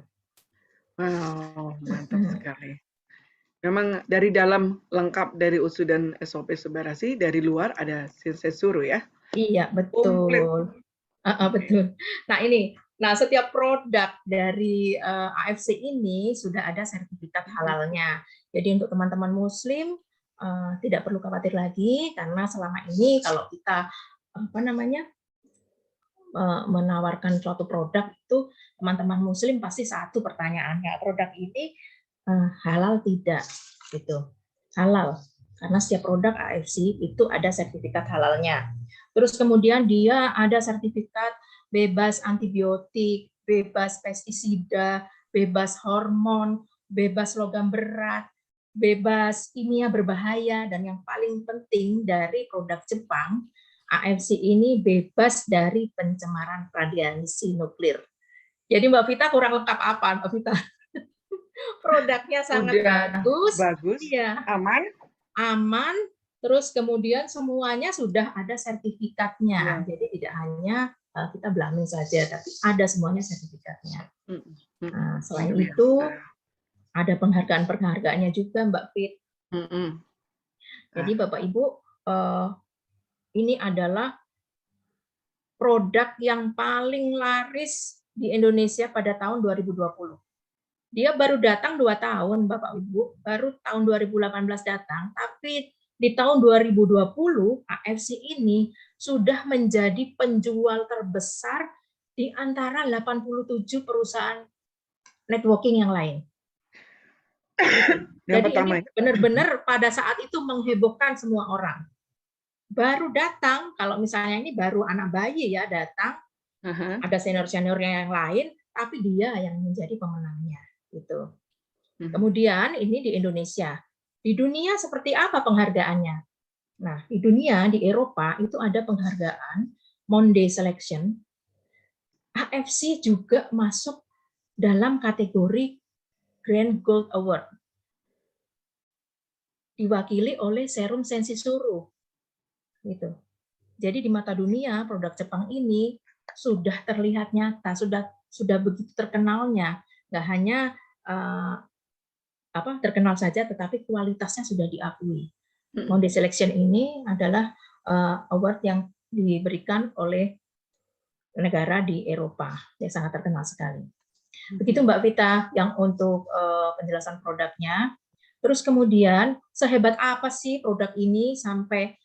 Wow, mantap sekali. Memang dari dalam lengkap dari USU dan SOP Subarasi, dari luar ada sensi suruh ya? Iya, betul. Betul. Nah, setiap produk dari AFC ini sudah ada sertifikat halalnya. Jadi untuk teman-teman Muslim tidak perlu khawatir lagi, karena selama ini kalau kita menawarkan suatu produk itu teman-teman Muslim pasti satu pertanyaannya, produk ini halal tidak? Gitu. Halal, karena setiap produk AFC itu ada sertifikat halalnya. Terus kemudian dia ada sertifikat bebas antibiotik, bebas pestisida, bebas hormon, bebas logam berat, bebas kimia berbahaya, dan yang paling penting dari produk Jepang AFC ini bebas dari pencemaran radiasi nuklir. Jadi Mbak Vita kurang lengkap apa, Mbak Vita? Produknya sangat Udah bagus, iya, aman. aman, terus kemudian semuanya sudah ada sertifikatnya. Ya. Jadi tidak hanya kita belamin saja, tapi ada semuanya sertifikatnya. Nah, selain Luar itu biasa. ada penghargaan-penghargaannya juga, Mbak Fit. Jadi Bapak Ibu, ini adalah produk yang paling laris di Indonesia pada tahun 2020. Dia baru datang 2 tahun, Bapak Ibu, baru tahun 2018 datang, tapi di tahun 2020 AFC ini sudah menjadi penjual terbesar di antara 87 perusahaan networking yang lain. Yang Jadi pertama ini benar-benar pada saat itu menghebohkan semua orang. Baru datang, kalau misalnya ini baru anak bayi ya datang, ada senior-seniornya yang lain, tapi dia yang menjadi pemenangnya. Gitu. Kemudian ini di Indonesia. Di dunia seperti apa penghargaannya? Nah, di dunia, di Eropa itu ada penghargaan Monde Selection. AFC juga masuk dalam kategori Grand Gold Award. Diwakili oleh Serum Sensisuru. Gitu. Jadi di mata dunia produk Jepang ini sudah terlihat nyata, sudah begitu terkenalnya, nggak hanya terkenal saja, tetapi kualitasnya sudah diakui. Monde Selection ini adalah award yang diberikan oleh negara di Eropa, yang sangat terkenal sekali. Begitu Mbak Vita yang untuk penjelasan produknya. Terus kemudian sehebat apa sih produk ini sampai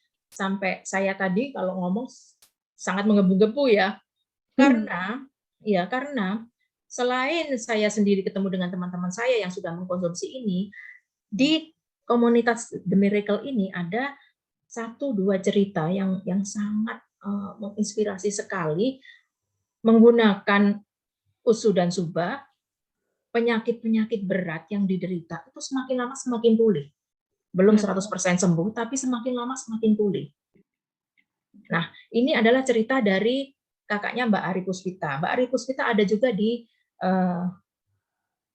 saya tadi kalau ngomong sangat menggebu-gebu ya. Karena selain saya sendiri ketemu dengan teman-teman saya yang sudah mengkonsumsi ini, di komunitas The Miracle ini ada 1-2 cerita yang sangat menginspirasi sekali, menggunakan usu dan suba, penyakit-penyakit berat yang diderita itu semakin lama semakin pulih. Belum 100% sembuh, tapi semakin lama semakin pulih. Nah, ini adalah cerita dari kakaknya Mbak Ari Puspita. Mbak Ari Puspita ada juga di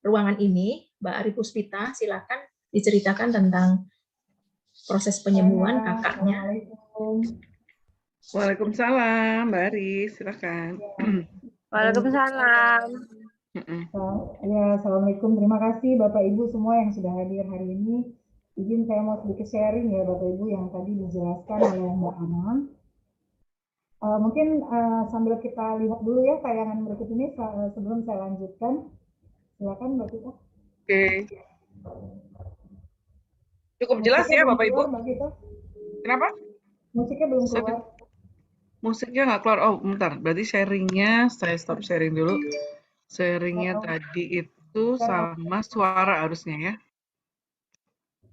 ruangan ini. Mbak Ari Puspita, silakan diceritakan tentang proses penyembuhan kakaknya. Waalaikumsalam, Mbak Ari, silakan. Waalaikumsalam. Ya, assalamualaikum. Terima kasih Bapak Ibu semua yang sudah hadir hari ini. Izin saya mau sedikit sharing ya Bapak Ibu yang tadi dijelaskan oleh Mbak Ana. Mungkin sambil kita lihat dulu ya tayangan berikut ini sebelum saya lanjutkan. Silakan Mbak Tita. Oke. Cukup jelas ya Bapak Ibu? Mbak Tita. Kenapa? Musiknya belum keluar. Musiknya nggak keluar. Oh, bentar. Berarti sharingnya saya stop sharing dulu. Sharingnya tadi itu sama suara harusnya ya.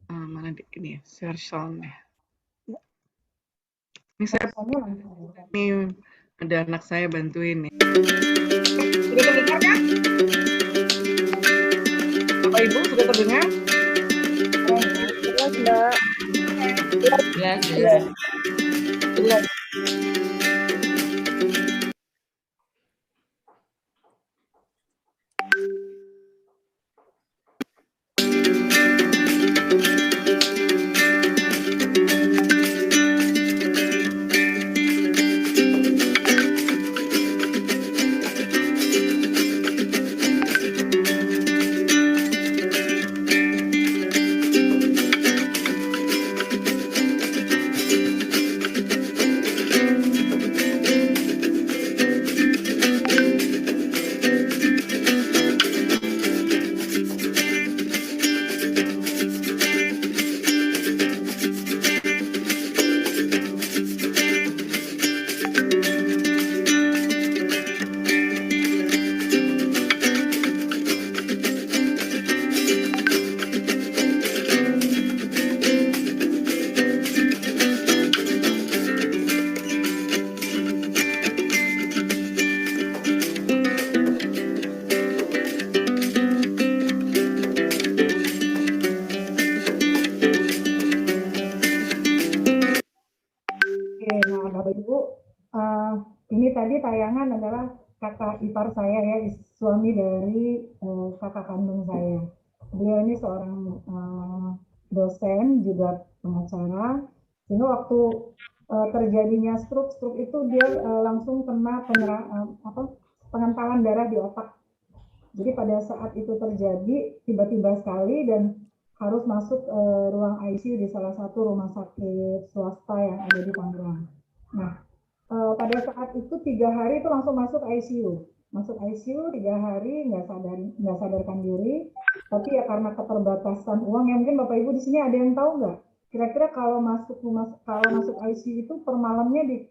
Mana ini ya? Share sound-nya. Ini saya nih ada anak saya bantuin nih. Sudah terdengar kan? Bapak Ibu sudah terdengar? Jelas, Mbak. Jelas. ini tadi tayangan adalah kakak ipar saya ya, suami dari kakak kandung saya. Beliau ini seorang dosen juga pengacara, sehingga waktu terjadinya stroke itu dia langsung kena pengentalan darah di otak. Jadi pada saat itu terjadi tiba-tiba sekali dan harus masuk ruang ICU di salah satu rumah sakit swasta yang ada di Tangerang. Nah, pada saat itu 3 hari itu langsung masuk ICU. Masuk ICU 3 hari nggak sadarkan diri, tapi ya karena keterbatasan uang, ya mungkin Bapak Ibu di sini ada yang tahu nggak? Kira-kira kalau masuk ICU itu per malamnya di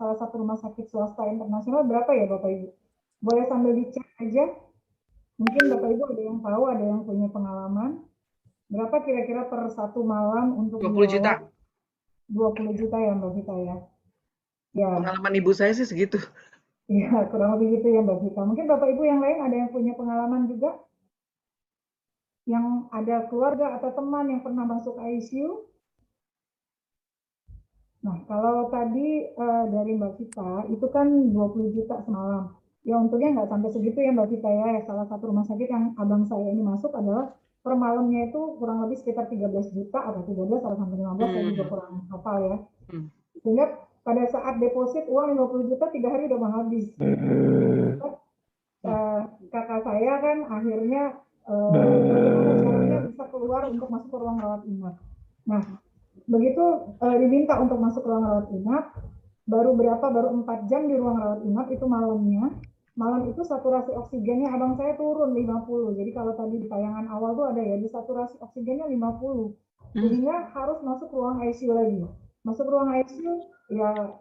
salah satu rumah sakit swasta internasional berapa ya Bapak Ibu? Boleh sambil dicek aja. Mungkin Bapak Ibu ada yang tahu, ada yang punya pengalaman. Berapa kira-kira per satu malam untuk 20 juta. 20 juta ya Mbak Vita ya. Ya. Pengalaman ibu saya sih segitu. Ya, kurang lebih gitu ya Mbak Vita. Mungkin Bapak Ibu yang lain ada yang punya pengalaman juga? Yang ada keluarga atau teman yang pernah masuk ICU? Nah, kalau tadi dari Mbak Vita, itu kan 20 juta semalam. Ya untungnya nggak sampai segitu ya Mbak Vita ya. Salah satu rumah sakit yang abang saya ini masuk adalah per malamnya itu kurang lebih sekitar 13 juta atau 13 atau sampai 15, saya juga kurang hafal ya. Sehingga pada saat deposit uang 50 juta 3 hari udah mau habis. Kakak saya kan akhirnya bagaimana caranya bisa keluar untuk masuk ke ruang rawat inap. Nah, begitu diminta untuk masuk ke ruang rawat inap, baru 4 jam di ruang rawat inap itu malamnya. Malam itu saturasi oksigennya abang saya turun 50. Jadi kalau tadi di tayangan awal tuh ada ya, di saturasi oksigennya 50. Jadinya harus masuk ruang ICU lagi. Masuk ruang ICU, ya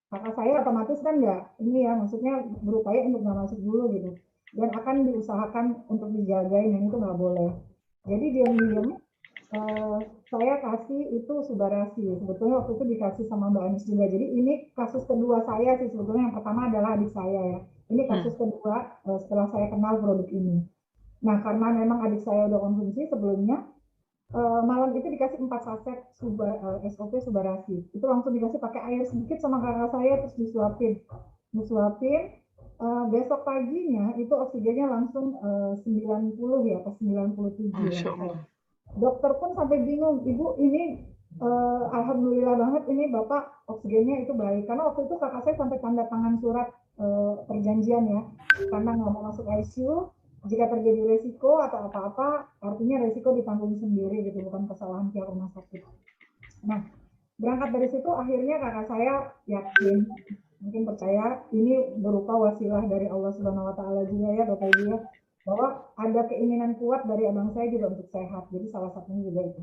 kakak saya otomatis kan ini ya, maksudnya berupaya untuk nggak masuk dulu gitu. Dan akan diusahakan untuk dijagain, dan itu nggak boleh. Jadi diam-diam saya kasih itu Subarasi. Sebetulnya waktu itu dikasih sama Mbak Anis juga. Jadi ini kasus kedua saya sih sebetulnya. Yang pertama adalah adik saya ya. Ini kasus kedua setelah saya kenal produk ini. Nah, karena memang adik saya udah konsumsi sebelumnya, malam itu dikasih 4 saset SOP Subarasi. Itu langsung dikasih pakai air sedikit sama kakak saya, terus disuapin. Besok paginya itu oksigennya langsung 90 ya, atau 97. Masya Allah. Dokter pun sampai bingung, Ibu ini alhamdulillah banget ini Bapak oksigennya itu baik. Karena waktu itu kakak saya sampai tanda tangan surat perjanjian ya, karena nggak mau masuk ICU. Jika terjadi resiko atau apa-apa, artinya resiko ditanggung sendiri gitu, bukan kesalahan pihak rumah sakit. Nah, berangkat dari situ akhirnya kakak saya yakin, mungkin percaya ini berupa wasilah dari Allah Subhanahu Wa Taala juga ya Bapak Ibu ya, bahwa ada keinginan kuat dari abang saya juga untuk sehat. Jadi salah satunya juga itu.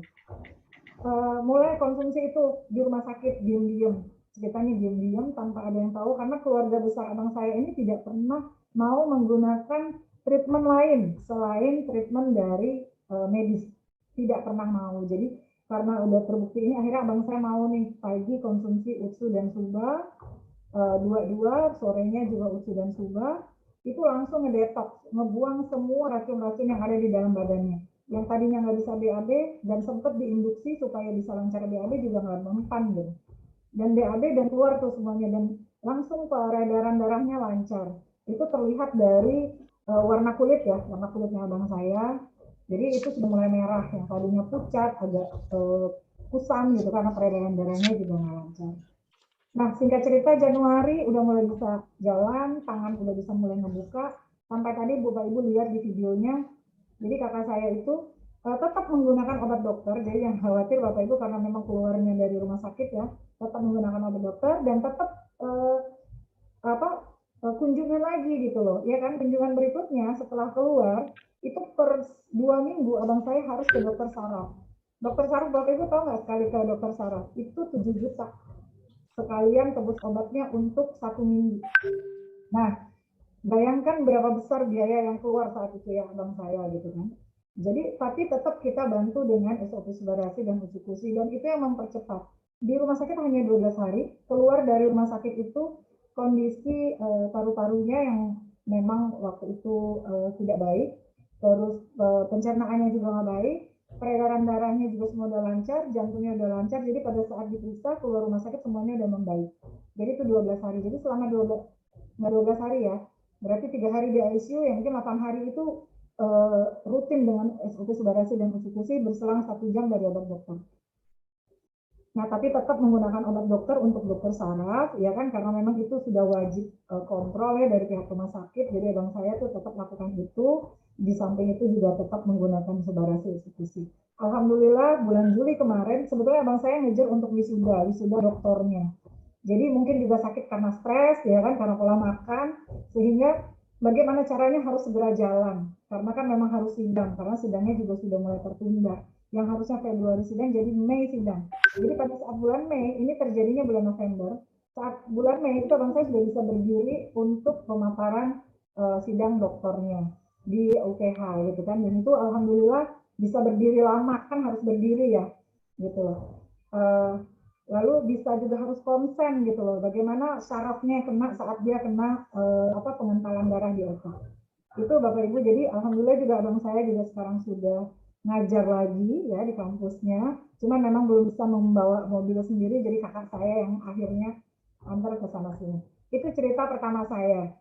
Mulai konsumsi itu di rumah sakit diam-diam, ceritanya diam-diam tanpa ada yang tahu, karena keluarga besar abang saya ini tidak pernah mau menggunakan treatment lain selain treatment dari medis, tidak pernah mau. Jadi karena udah terbukti ini, akhirnya abang saya mau nih pagi konsumsi UTSU dan SUBA, dua-dua, sorenya juga UTSU dan SUBA, itu langsung ngedetox, ngebuang semua racun-racun yang ada di dalam badannya. Yang tadinya nggak bisa BAB dan sempat diinduksi supaya bisa lancar BAB juga nggak mempan gitu. Dan BAB dan keluar tuh semuanya, dan langsung peredaran darahnya lancar. Itu terlihat dari warna kulit ya, warna kulitnya abang saya. Jadi itu sudah mulai merah, yang tadinya pucat, agak kusam gitu karena peredaran darahnya juga nggak lancar. Nah, singkat cerita Januari udah mulai bisa jalan, tangan udah bisa mulai ngebuka, sampai tadi Bapak Ibu lihat di videonya. Jadi kakak saya itu tetap menggunakan obat dokter, jadi yang khawatir Bapak Ibu karena memang keluarnya dari rumah sakit ya, tetap menggunakan obat dokter dan tetap kunjungan lagi gitu loh, ya kan, kunjungan berikutnya setelah keluar itu per 2 minggu abang saya harus ke dokter saraf. Dokter saraf Bapak Ibu tahu nggak, sekali ke dokter saraf itu 7 juta sekalian tebus obatnya untuk 1 minggu. Nah, bayangkan berapa besar biaya yang keluar saat itu ya abang saya gitu kan. Jadi tapi tetap kita bantu dengan SOP Subarasi dan uji dan itu yang mempercepat. Di rumah sakit hanya 12 hari, keluar dari rumah sakit itu kondisi paru-parunya yang memang waktu itu tidak baik, terus pencernaannya juga nggak baik, peredaran darahnya juga semua udah lancar, jantungnya udah lancar, jadi pada saat diperiksa keluar rumah sakit semuanya udah membaik. Jadi itu 12 hari. Jadi selama 12 hari ya, berarti 3 hari di ICU, yang mungkin 8 hari itu rutin dengan SUP subarasi dan eksekusi berselang 1 jam dari obat dokter. Nah, tapi tetap menggunakan obat dokter untuk dokter saraf, ya kan, karena memang itu sudah wajib kontrol ya dari pihak rumah sakit. Jadi abang saya tuh tetap lakukan itu, di samping itu juga tetap menggunakan subarasi eksekusi. Alhamdulillah bulan Juli kemarin, sebetulnya abang saya ngejar untuk wisuda dokternya. Jadi mungkin juga sakit karena stres, ya kan, karena pola makan, sehingga bagaimana caranya harus segera jalan. Karena kan memang harus sidang, karena sidangnya juga sudah mulai tertunda. Yang harusnya Februari sidang jadi Mei sidang. Jadi pada saat bulan Mei, ini terjadinya bulan November, saat bulan Mei itu abang saya sudah bisa berdiri untuk pemaparan sidang dokternya di UPH gitu kan. Dan itu alhamdulillah bisa berdiri lama, kan harus berdiri ya gitu loh. Lalu bisa juga harus konsen gitu loh, bagaimana sarafnya kena saat dia kena pengentalan darah di otak. Itu Bapak Ibu, jadi alhamdulillah juga abang saya juga sekarang sudah ngajar lagi ya di kampusnya, cuman memang belum bisa membawa mobil sendiri, jadi kakak saya yang akhirnya antar ke sana sini. Itu cerita pertama saya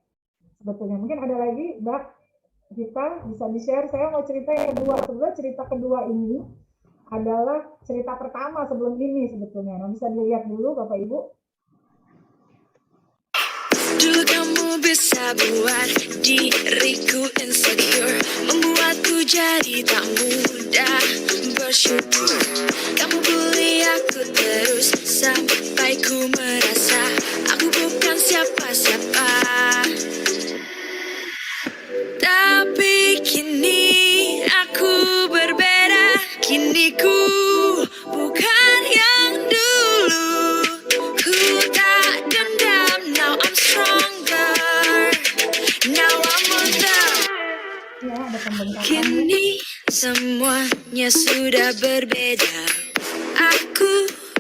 sebetulnya. Mungkin ada lagi Mbak kita bisa di-share. Saya mau cerita yang kedua. Sebetulnya cerita kedua ini adalah cerita pertama sebelum ini sebetulnya. Nah, bisa dilihat dulu Bapak Ibu. Dulu kamu bisa buat diriku insecure, membuatku jadi tak mudah bersyukur. Kamu bully aku terus sampai ku merasa aku bukan siapa-siapa. Tapi kini aku berbeda, kini ku bukan yang dulu. Ku tak dendam, now I'm stronger. Now I'm on top. Ya, ada pembengkakan. Kini semuanya sudah berbeda. Aku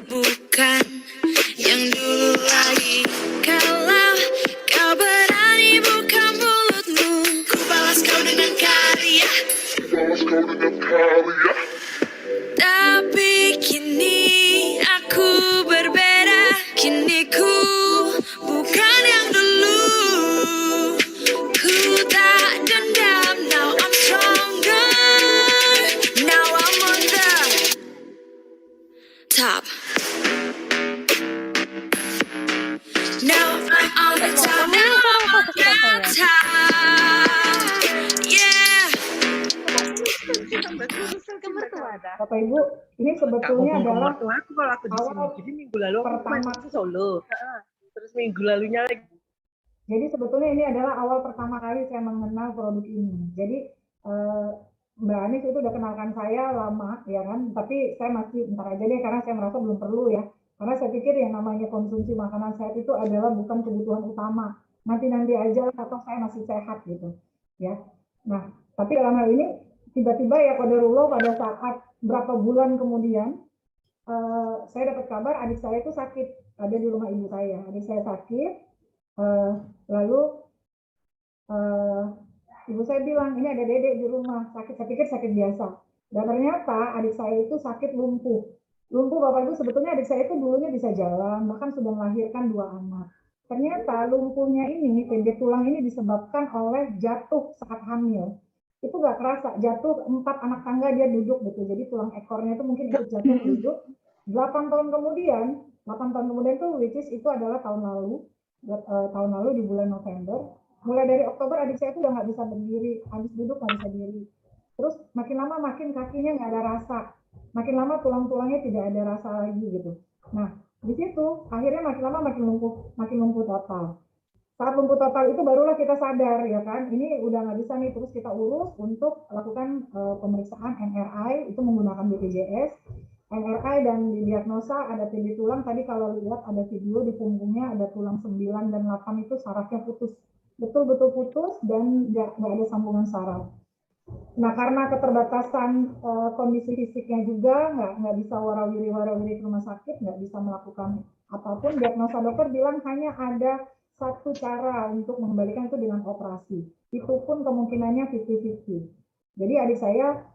bukan yang dulu lagi. Kalau kau berani buka mulutmu, ku balas kau dengan karya. Tapi kini aku berbeda, kini ku bukan yang dulu. Ku tak dendam, now I'm stronger. Now I'm on the top. Now I'm on the top, now I'm on the top. Yeah. Bapak Ibu, ini sebetulnya adalah aku kalau aku di sini. awal Jadi minggu lalu aku pertama. main ke Solo. Terus minggu lalunya lagi. Jadi sebetulnya ini adalah awal pertama kali saya mengenal produk ini. Jadi Mbak Anis itu udah kenalkan saya lama, ya kan? Tapi saya masih ntar aja deh, karena saya merasa belum perlu ya. Karena saya pikir yang namanya konsumsi makanan sehat itu adalah bukan kebutuhan utama. Nanti aja atau saya masih sehat gitu, ya. Nah, tapi dalam hal ini tiba-tiba ya qadarullah pada saat berapa bulan kemudian saya dapat kabar adik saya itu sakit, ada di rumah ibu saya. Adik saya sakit, lalu ibu saya bilang, ini ada dedek di rumah, sakit. Saya pikir sakit biasa. Dan ternyata adik saya itu sakit lumpuh. Lumpuh Bapak Ibu, sebetulnya adik saya itu dulunya bisa jalan, bahkan sudah melahirkan 2 anak. Ternyata lumpuhnya ini, tendon tulang ini disebabkan oleh jatuh saat hamil. Itu nggak kerasa, jatuh 4 anak tangga dia duduk gitu. Jadi tulang ekornya itu mungkin ikut jatuh duduk. 8 tahun kemudian tuh, which is itu adalah tahun lalu di bulan November. Mulai dari Oktober adik saya itu udah nggak bisa berdiri, habis duduk nggak bisa diri. Terus makin lama makin kakinya nggak ada rasa, makin lama tulang-tulangnya tidak ada rasa lagi gitu. Nah di situ akhirnya makin lama makin lumpuh total. Saat lumpuh total itu barulah kita sadar ya kan, ini udah nggak bisa nih, terus kita urus untuk lakukan pemeriksaan MRI itu menggunakan BPJS. MRI dan didiagnosa ada TB tulang. Tadi kalau lihat ada video di punggungnya ada tulang 9 dan 8 itu sarafnya putus. Betul-betul putus dan nggak ada sambungan saraf. Nah karena keterbatasan kondisi fisiknya juga nggak bisa warawiri ke rumah sakit, nggak bisa melakukan apapun. Diagnosa dokter bilang hanya ada satu cara untuk mengembalikan itu dengan operasi. Itu pun kemungkinannya 50-50. Jadi adik saya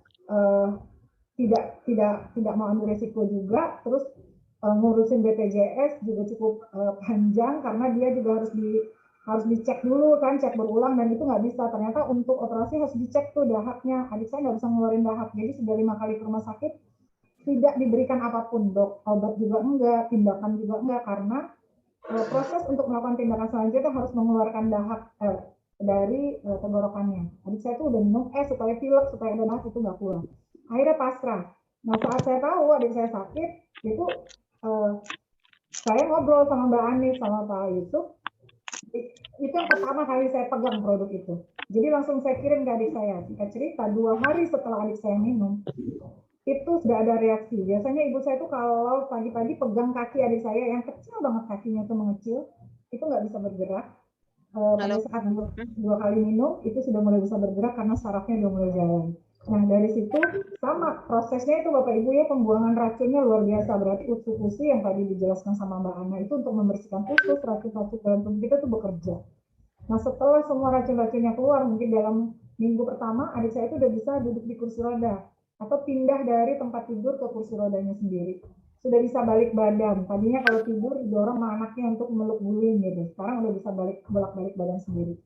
tidak mau ambil resiko juga, terus ngurusin BPJS juga cukup panjang karena dia juga harus dicek dulu kan, cek berulang, dan itu nggak bisa. Ternyata untuk operasi harus dicek tuh dahaknya. Adik saya nggak bisa ngeluarin dahak, jadi sudah 5 kali ke rumah sakit tidak diberikan apapun, dok. Obat juga enggak, tindakan juga enggak, karena proses untuk melakukan tindakan selanjutnya harus mengeluarkan dahak dari tenggorokannya. Adik saya tuh udah minum supaya pilek, supaya ada dahak, itu nggak keluar. Akhirnya pasrah. Nah, saat saya tahu adik saya sakit, itu saya ngobrol sama Mbak Anis, sama Pak Yusuf. Itu yang pertama kali saya pegang produk itu. Jadi langsung saya kirim ke adik saya. Singkat cerita, 2 hari setelah adik saya minum, itu sudah ada reaksi. Biasanya ibu saya tuh kalau pagi-pagi pegang kaki adik saya yang kecil banget, kakinya tuh mengecil, itu nggak bisa bergerak. Pada saat 2 kali minum, itu sudah mulai bisa bergerak karena sarafnya udah mulai jalan. Nah, dari situ sama prosesnya itu Bapak Ibu ya, pembuangan racunnya luar biasa. Berarti usus-usus yang tadi dijelaskan sama Mbak Ana itu untuk membersihkan usus, racun-racun dalam tubuh kita itu bekerja. Nah, setelah semua racun-racunnya keluar, mungkin dalam minggu pertama adik saya itu udah bisa duduk di kursi roda atau pindah dari tempat tidur ke kursi rodanya sendiri. Sudah bisa balik badan. Tadinya kalau tidur didorong sama anaknya untuk meluk guling gitu. Sekarang udah bisa bolak-balik badan sendiri.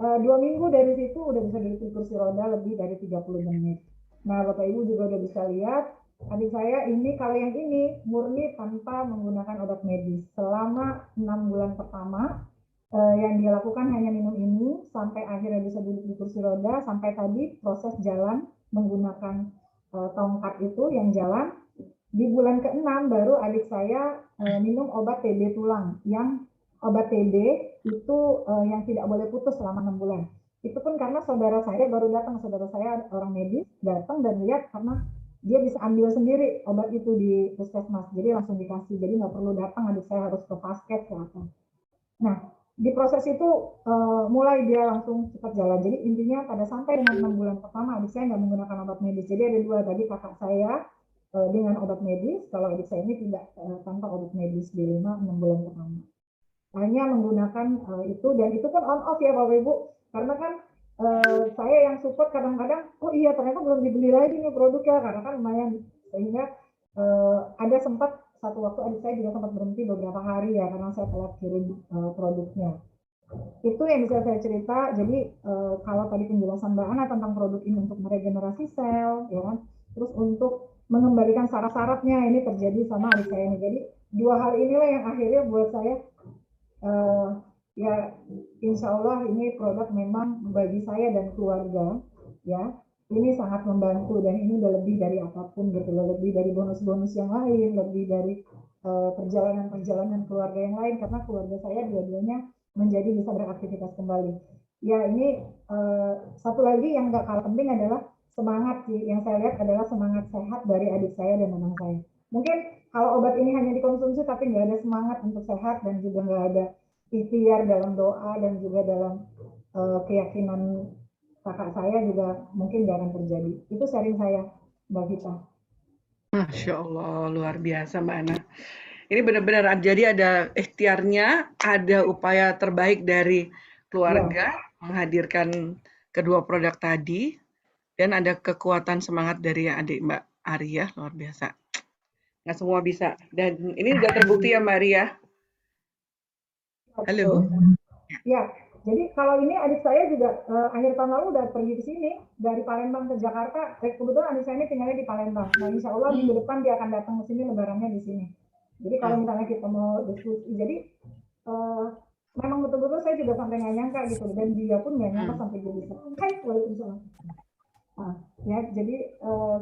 2 minggu dari situ udah bisa duduk di kursi roda lebih dari 30 menit. Nah, Bapak Ibu juga udah bisa lihat, adik saya ini, kalau yang ini murni tanpa menggunakan obat medis. Selama 6 bulan pertama, yang dia lakukan hanya minum ini, sampai akhirnya bisa duduk di kursi roda, sampai tadi proses jalan menggunakan tongkat itu yang jalan. Di bulan ke-6 baru adik saya minum obat TB tulang, yang obat TB itu yang tidak boleh putus selama 6 bulan. Itu pun karena saudara saya baru datang, saudara saya orang medis, datang dan lihat karena dia bisa ambil sendiri obat itu di puskesmas, jadi langsung dikasih, jadi nggak perlu datang, adik saya harus ke pasket ke apa. Nah, di proses itu mulai dia langsung cepat jalan. Jadi intinya pada sampai dengan 6 bulan pertama adik saya nggak menggunakan obat medis. Jadi ada 2 tadi, kakak saya dengan obat medis, kalau adik saya ini tidak tanpa obat medis di 5-6 bulan pertama. Hanya menggunakan itu, dan itu kan on off ya Bapak Ibu, karena kan saya yang support kadang-kadang, oh iya ternyata belum dibeli lagi nih produknya, karena kan lumayan, sehingga ada sempat satu waktu adik saya juga sempat berhenti beberapa hari ya, karena saya telat kirim produknya. Itu yang bisa saya cerita. Jadi kalau tadi penjelasan Mbak Ana tentang produk ini untuk meregenerasi sel, ya kan, terus untuk mengembalikan saraf-sarafnya, ini terjadi sama adik saya ini. Jadi 2 hal inilah yang akhirnya buat saya ya insya Allah ini produk memang bagi saya dan keluarga ya, ini sangat membantu, dan ini udah lebih dari apapun gitu loh, lebih dari bonus-bonus yang lain, lebih dari perjalanan-perjalanan keluarga yang lain, karena keluarga saya dua-duanya menjadi bisa beraktivitas kembali. Ya ini satu lagi yang nggak kalah penting adalah semangat sih, yang saya lihat adalah semangat sehat dari adik saya dan anak saya. Mungkin kalau obat ini hanya dikonsumsi tapi nggak ada semangat untuk sehat, dan juga nggak ada ikhtiar dalam doa dan juga dalam keyakinan kakak saya, juga mungkin nggak akan terjadi. Itu sharing saya, Mbak Gita. Masya Allah, luar biasa Mbak Ana. Ini benar-benar jadi ada ikhtiarnya, ada upaya terbaik dari keluarga menghadirkan kedua produk tadi, dan ada kekuatan semangat dari adik Mbak Aria, luar biasa. Nggak semua bisa. Dan ini sudah terbukti ya Mbak Aria? Halo. Ya, jadi kalau ini adik saya juga akhir tahun lalu udah pergi ke sini, dari Palembang ke Jakarta. Kebetulan adik saya ini tinggalnya di Palembang. Nah, insya Allah minggu depan dia akan datang ke sini, lebarannya di sini. Jadi kalau misalnya kita mau diskusi, jadi memang betul-betul saya juga sampai nggak nyangka gitu, dan dia pun nggak nyangka sampai dia bisa. Hai, waalaikumsalam. Nah, ya, jadi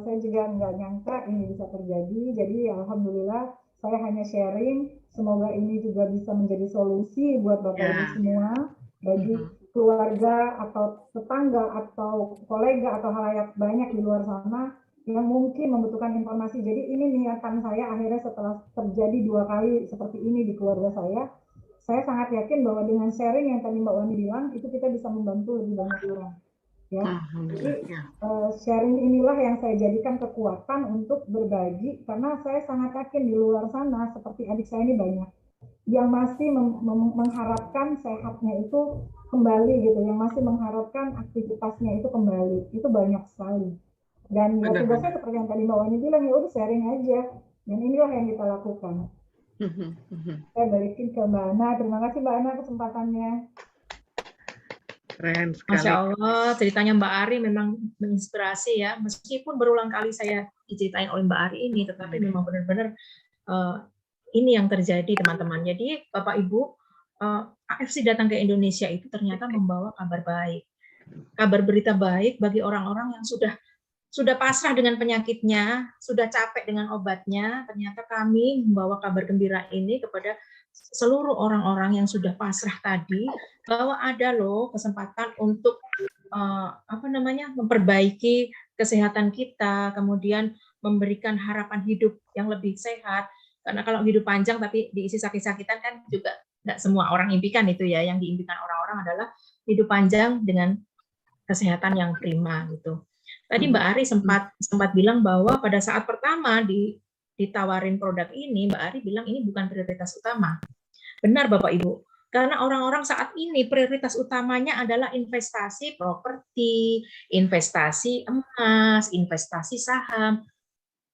saya juga nggak nyangka ini bisa terjadi. Jadi alhamdulillah saya hanya sharing. Semoga ini juga bisa menjadi solusi buat Bapak Ibu semua, bagi keluarga atau tetangga atau kolega atau halayak banyak di luar sana yang mungkin membutuhkan informasi. Jadi ini niatan saya akhirnya setelah terjadi 2 kali seperti ini di keluarga saya sangat yakin bahwa dengan sharing yang tadi Mbak Wani bilang, itu kita bisa membantu lebih banyak orang. Ya, jadi sharing inilah yang saya jadikan kekuatan untuk berbagi, karena saya sangat yakin di luar sana seperti adik saya ini banyak yang masih mengharapkan sehatnya itu kembali gitu, yang masih mengharapkan aktivitasnya itu kembali, itu banyak sekali. Dan ya Benar, tugasnya benar. seperti yang tadi Mbak Wani bilang, ya udah sharing aja. Dan inilah yang kita lakukan. Saya balikin ke Mbak Ana. Terima kasih Mbak Ana kesempatannya. Keren Masya sekali. Allah, ceritanya Mbak Ari memang menginspirasi ya. Meskipun berulang kali saya diceritain oleh Mbak Ari ini, tetapi memang benar-benar ini yang terjadi teman-teman. Jadi Bapak Ibu, AFC datang ke Indonesia itu ternyata membawa kabar baik. Kabar berita baik bagi orang-orang yang sudah pasrah dengan penyakitnya, sudah capek dengan obatnya. Ternyata kami membawa kabar gembira ini kepada seluruh orang-orang yang sudah pasrah tadi, bahwa ada loh kesempatan untuk memperbaiki kesehatan kita, kemudian memberikan harapan hidup yang lebih sehat. Karena kalau hidup panjang tapi diisi sakit-sakitan kan juga nggak semua orang impikan itu ya. Yang diimpikan orang-orang adalah hidup panjang dengan kesehatan yang prima gitu. Tadi Mbak Ari sempat bilang bahwa pada saat pertama ditawarin produk ini, Mbak Ari bilang ini bukan prioritas utama. Benar Bapak Ibu, karena orang-orang saat ini prioritas utamanya adalah investasi properti, investasi emas, investasi saham.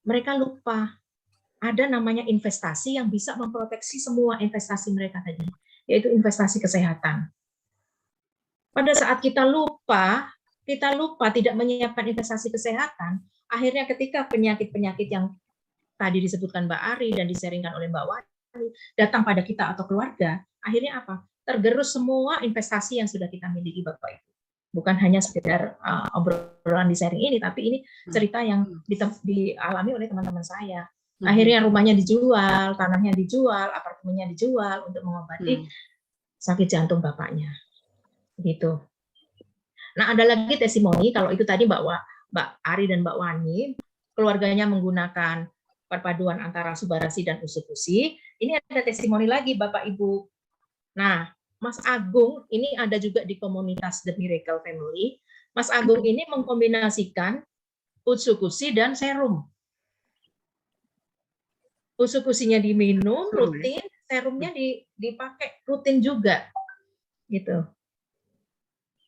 Mereka lupa ada namanya investasi yang bisa memproteksi semua investasi mereka tadi, yaitu investasi kesehatan. Pada saat kita lupa tidak menyiapkan investasi kesehatan, akhirnya ketika penyakit-penyakit yang tadi disebutkan Mbak Ari dan disaringkan oleh Mbak Wani datang pada kita atau keluarga, akhirnya apa? Tergerus semua investasi yang sudah kita miliki Bapak Ibu. Bukan hanya sekedar obrolan di sharing ini, tapi ini cerita yang dialami oleh teman-teman saya. Akhirnya rumahnya dijual, tanahnya dijual, apartemennya dijual untuk mengobati sakit jantung bapaknya. Gitu. Nah, ada lagi testimoni, kalau itu tadi Mbak Ari dan Mbak Wani, keluarganya menggunakan perpaduan antara Subarasi dan Usukusi. Ini ada testimoni lagi Bapak Ibu. Nah, Mas Agung ini ada juga di komunitas The Miracle Family. Mas Agung ini mengkombinasikan Usukusi dan serum. Usukusinya diminum rutin, serumnya dipakai rutin juga. Gitu.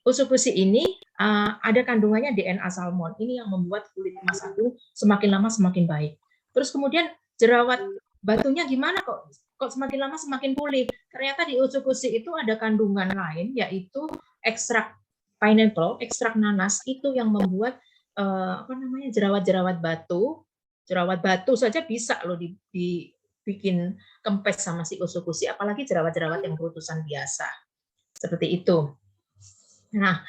Usukusi ini ada kandungannya DNA salmon. Ini yang membuat kulit Mas Agung semakin lama semakin baik. Terus kemudian jerawat batunya gimana kok semakin lama semakin pulih? Ternyata di usukusi itu ada kandungan lain, yaitu ekstrak pineapple, ekstrak nanas, itu yang membuat jerawat-jerawat batu. Jerawat batu saja bisa loh dibikin kempes sama si usukusi, apalagi jerawat-jerawat yang berutusan biasa. Seperti itu. Nah,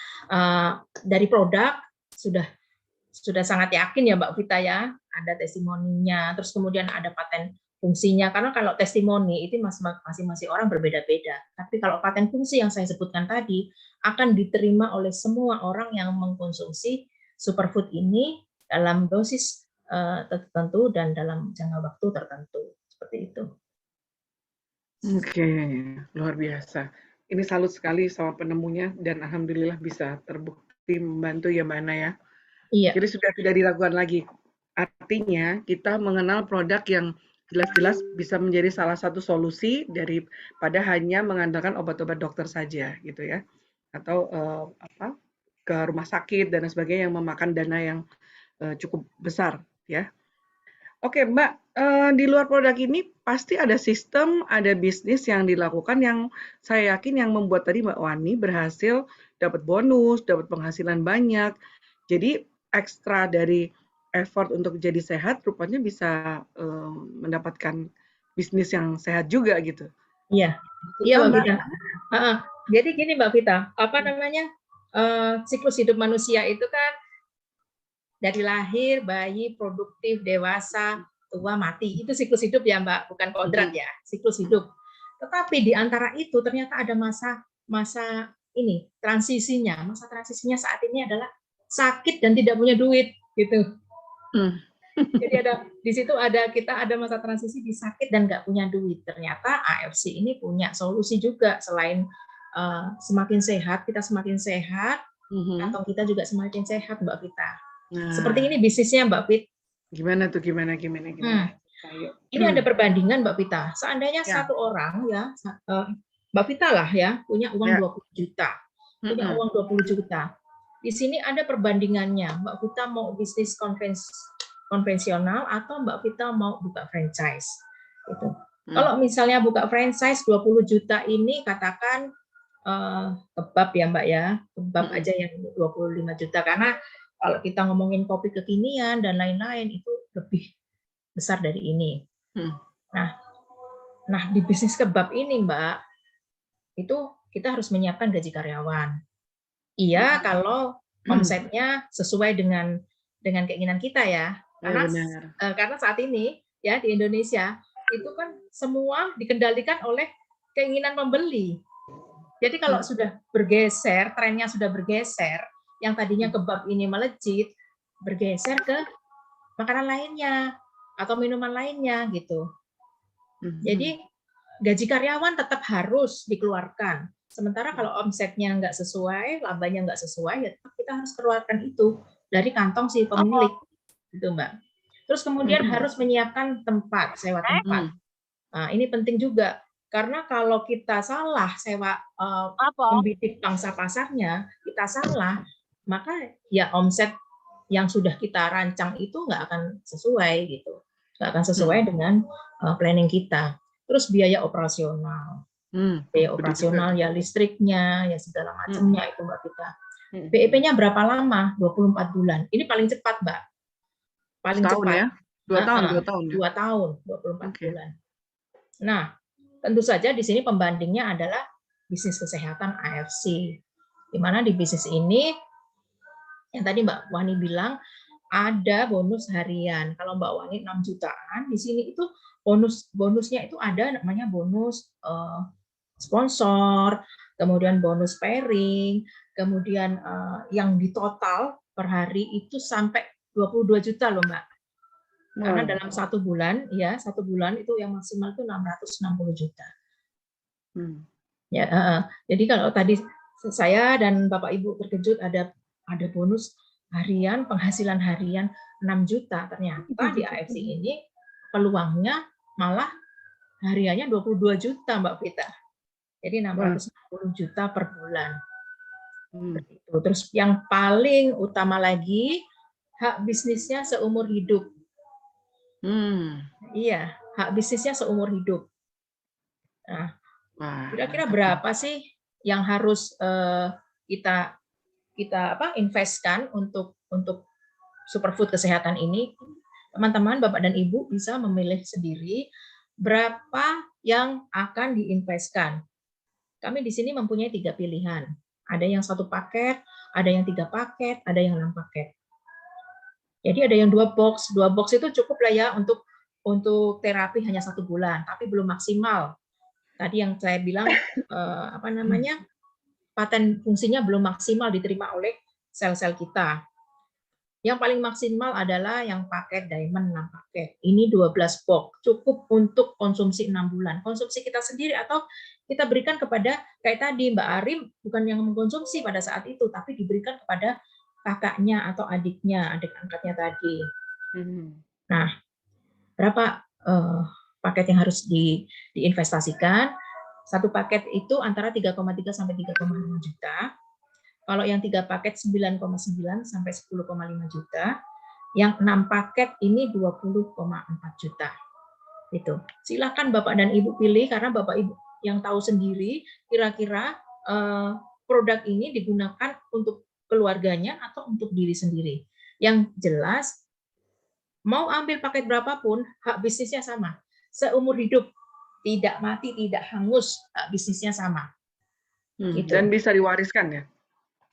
dari produk sudah sangat yakin ya Mbak Vita ya, ada testimoninya, terus kemudian ada paten fungsinya, karena kalau testimoni itu masing-masing orang berbeda-beda, tapi kalau paten fungsi yang saya sebutkan tadi akan diterima oleh semua orang yang mengkonsumsi superfood ini dalam dosis tertentu dan dalam jangka waktu tertentu, seperti itu. Oke, luar biasa. Ini salut sekali sama penemunya dan alhamdulillah bisa terbukti membantu ya Mbak Ana ya. Iya. Jadi sudah tidak diragukan lagi. Artinya kita mengenal produk yang jelas-jelas bisa menjadi salah satu solusi daripada hanya mengandalkan obat-obat dokter saja gitu ya. Atau ke rumah sakit dan sebagainya yang memakan dana yang cukup besar ya. Oke Mbak, di luar produk ini pasti ada sistem, ada bisnis yang dilakukan yang saya yakin yang membuat tadi Mbak Wani berhasil dapat bonus, dapat penghasilan banyak. Jadi ekstra dari effort untuk jadi sehat, rupanya bisa mendapatkan bisnis yang sehat juga gitu. Iya, iya Mbak Vita. Jadi gini Mbak Vita, siklus hidup manusia itu kan dari lahir, bayi, produktif, dewasa, tua, mati. Itu siklus hidup ya Mbak, bukan kodrat ya, siklus hidup. Tetapi di antara itu ternyata ada masa ini transisinya. Masa transisinya saat ini adalah sakit dan tidak punya duit gitu. Jadi di situ kita ada masa transisi di sakit dan nggak punya duit. Ternyata AFC ini punya solusi juga, selain semakin sehat, kita semakin sehat, atau kita juga semakin sehat Mbak Vita. Nah, seperti ini bisnisnya Mbak Fit. Gimana tuh? Gimana? Ini ada perbandingan Mbak Vita. Seandainya satu orang ya, Mbak Vita lah ya, punya uang 20 juta. Punya uang 20 juta. di sini ada perbandingannya. Mbak Vita mau bisnis konvensional atau Mbak Vita mau buka franchise. Gitu. Kalau misalnya buka franchise 20 juta ini katakan kebab ya Mbak ya, kebab aja yang 25 juta. Karena kalau kita ngomongin kopi kekinian dan lain-lain itu lebih besar dari ini. Nah di bisnis kebab ini Mbak, itu kita harus menyiapkan gaji karyawan. Iya, kalau omsetnya sesuai dengan keinginan kita ya. Karena saat ini ya di Indonesia itu kan semua dikendalikan oleh keinginan pembeli. Jadi kalau sudah bergeser, trennya sudah bergeser, yang tadinya kebab ini melejit, bergeser ke makanan lainnya atau minuman lainnya gitu. Jadi gaji karyawan tetap harus dikeluarkan. Sementara kalau omsetnya nggak sesuai, labanya nggak sesuai, ya tetap kita harus keluarkan itu dari kantong si pemilik, gitu Mbak. Terus kemudian harus menyiapkan tempat, sewa tempat. Nah, ini penting juga. Karena kalau kita salah sewa pembidik pangsa pasarnya, kita salah, maka ya omset yang sudah kita rancang itu nggak akan sesuai gitu, nggak akan sesuai dengan planning kita. Terus biaya operasional, ya listriknya, ya segala macamnya itu Mbak Vita. BEP-nya berapa lama? 24 bulan. Ini paling cepat Mbak, paling cepat. Ya? 2 tahun. 2 tahun, 24 bulan. Nah, tentu saja di sini pembandingnya adalah bisnis kesehatan AFC. Di mana di bisnis ini, yang tadi Mbak Wani bilang, ada bonus harian. Kalau Mbak Wani 6 jutaan, di sini itu bonusnya itu ada namanya bonus sponsor, kemudian bonus pairing, kemudian yang di total per hari itu sampai 22 juta loh Mbak. Karena dalam 1 bulan, ya 1 bulan itu yang maksimal itu 660 juta. Ya, jadi kalau tadi saya dan Bapak Ibu terkejut ada bonus harian, penghasilan harian 6 juta, ternyata di AFC ini peluangnya malah hariannya 22 juta Mbak Vita. Jadi 660 juta per bulan. Terus yang paling utama lagi, hak bisnisnya seumur hidup. Iya, hak bisnisnya seumur hidup. Nah, kira-kira berapa sih yang harus kita investkan untuk superfood kesehatan ini? Teman-teman, Bapak dan Ibu bisa memilih sendiri berapa yang akan diinvestkan. Kami di sini mempunyai 3 pilihan. Ada yang 1 paket, ada yang 3 paket, ada yang 6 paket. Jadi ada yang 2 box. 2 box itu cukup lah ya untuk terapi hanya 1 bulan, tapi belum maksimal. Tadi yang saya bilang paten fungsinya belum maksimal diterima oleh sel-sel kita. Yang paling maksimal adalah yang paket Diamond 6 paket. Ini 12 box, cukup untuk konsumsi 6 bulan. Konsumsi kita sendiri atau kita berikan kepada, kayak tadi Mbak Arim, bukan yang mengkonsumsi pada saat itu, tapi diberikan kepada kakaknya atau adiknya, adik angkatnya tadi. Nah, berapa paket yang harus diinvestasikan? 1 paket itu antara 3,3 sampai 3,5 juta. Kalau yang 3 paket 9,9 sampai 10,5 juta. Yang 6 paket ini 20,4 juta. Itu. Silakan Bapak dan Ibu pilih karena Bapak Ibu yang tahu sendiri kira-kira produk ini digunakan untuk keluarganya atau untuk diri sendiri. Yang jelas mau ambil paket berapapun hak bisnisnya sama. Seumur hidup, tidak mati, tidak hangus, hak bisnisnya sama. Gitu. Dan bisa diwariskan ya?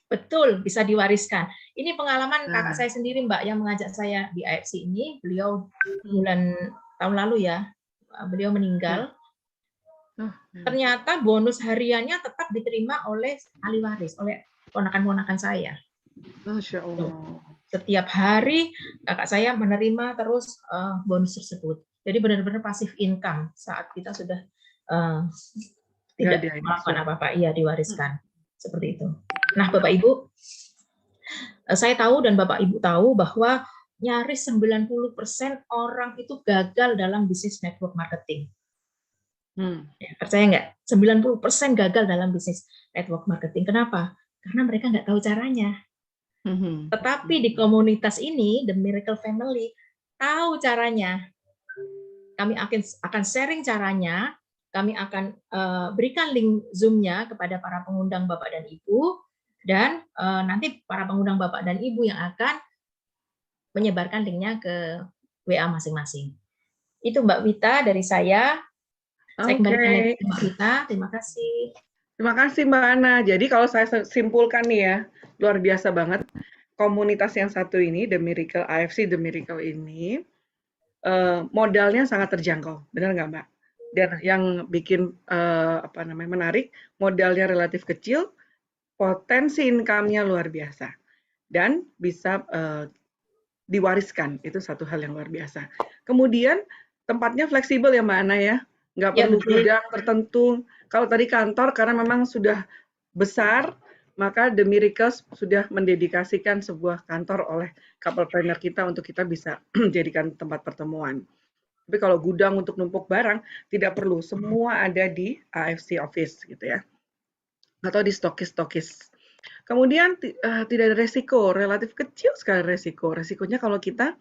Betul, bisa diwariskan. Ini pengalaman kakak saya sendiri Mbak yang mengajak saya di AFC ini. Beliau tahun lalu ya, beliau meninggal. Ternyata bonus hariannya tetap diterima oleh ahli waris, oleh ponakan-ponakan saya. Masya Allah. Setiap hari kakak saya menerima terus bonus tersebut. Jadi benar-benar pasif income saat kita sudah tidak melakukan apa-apa, iya diwariskan. Seperti itu. Nah, Bapak Ibu, saya tahu dan Bapak Ibu tahu bahwa nyaris 90% orang itu gagal dalam bisnis network marketing. Ya, percaya nggak? 90% gagal dalam bisnis network marketing. Kenapa? Karena mereka nggak tahu caranya. Tetapi di komunitas ini, The Miracle Family, tahu caranya. Kami akan sharing caranya, kami akan berikan link Zoom-nya kepada para pengundang Bapak dan Ibu, dan nanti para pengundang Bapak dan Ibu yang akan menyebarkan linknya ke WA masing-masing. Itu Mbak Wita dari saya. Saya kembalikan lagi ke Mbak Wita. Terima kasih. Terima kasih Mbak Ana. Jadi kalau saya simpulkan nih ya, luar biasa banget komunitas yang satu ini, The Miracle AFC, The Miracle ini, modalnya sangat terjangkau, benar nggak Mbak? Dan yang bikin menarik, modalnya relatif kecil, potensi income-nya luar biasa, dan bisa diwariskan, itu satu hal yang luar biasa. Kemudian tempatnya fleksibel ya Mbak Ana ya, nggak perlu gudang tertentu. Kalau tadi kantor karena memang sudah besar, maka The Miracles sudah mendedikasikan sebuah kantor oleh couplepreneur kita untuk kita bisa jadikan tempat pertemuan. Tapi kalau gudang untuk numpuk barang, tidak perlu. Semua ada di AFC Office gitu ya. Atau di stokis-stokis. Kemudian tidak ada resiko, relatif kecil sekali resiko. Resikonya kalau kita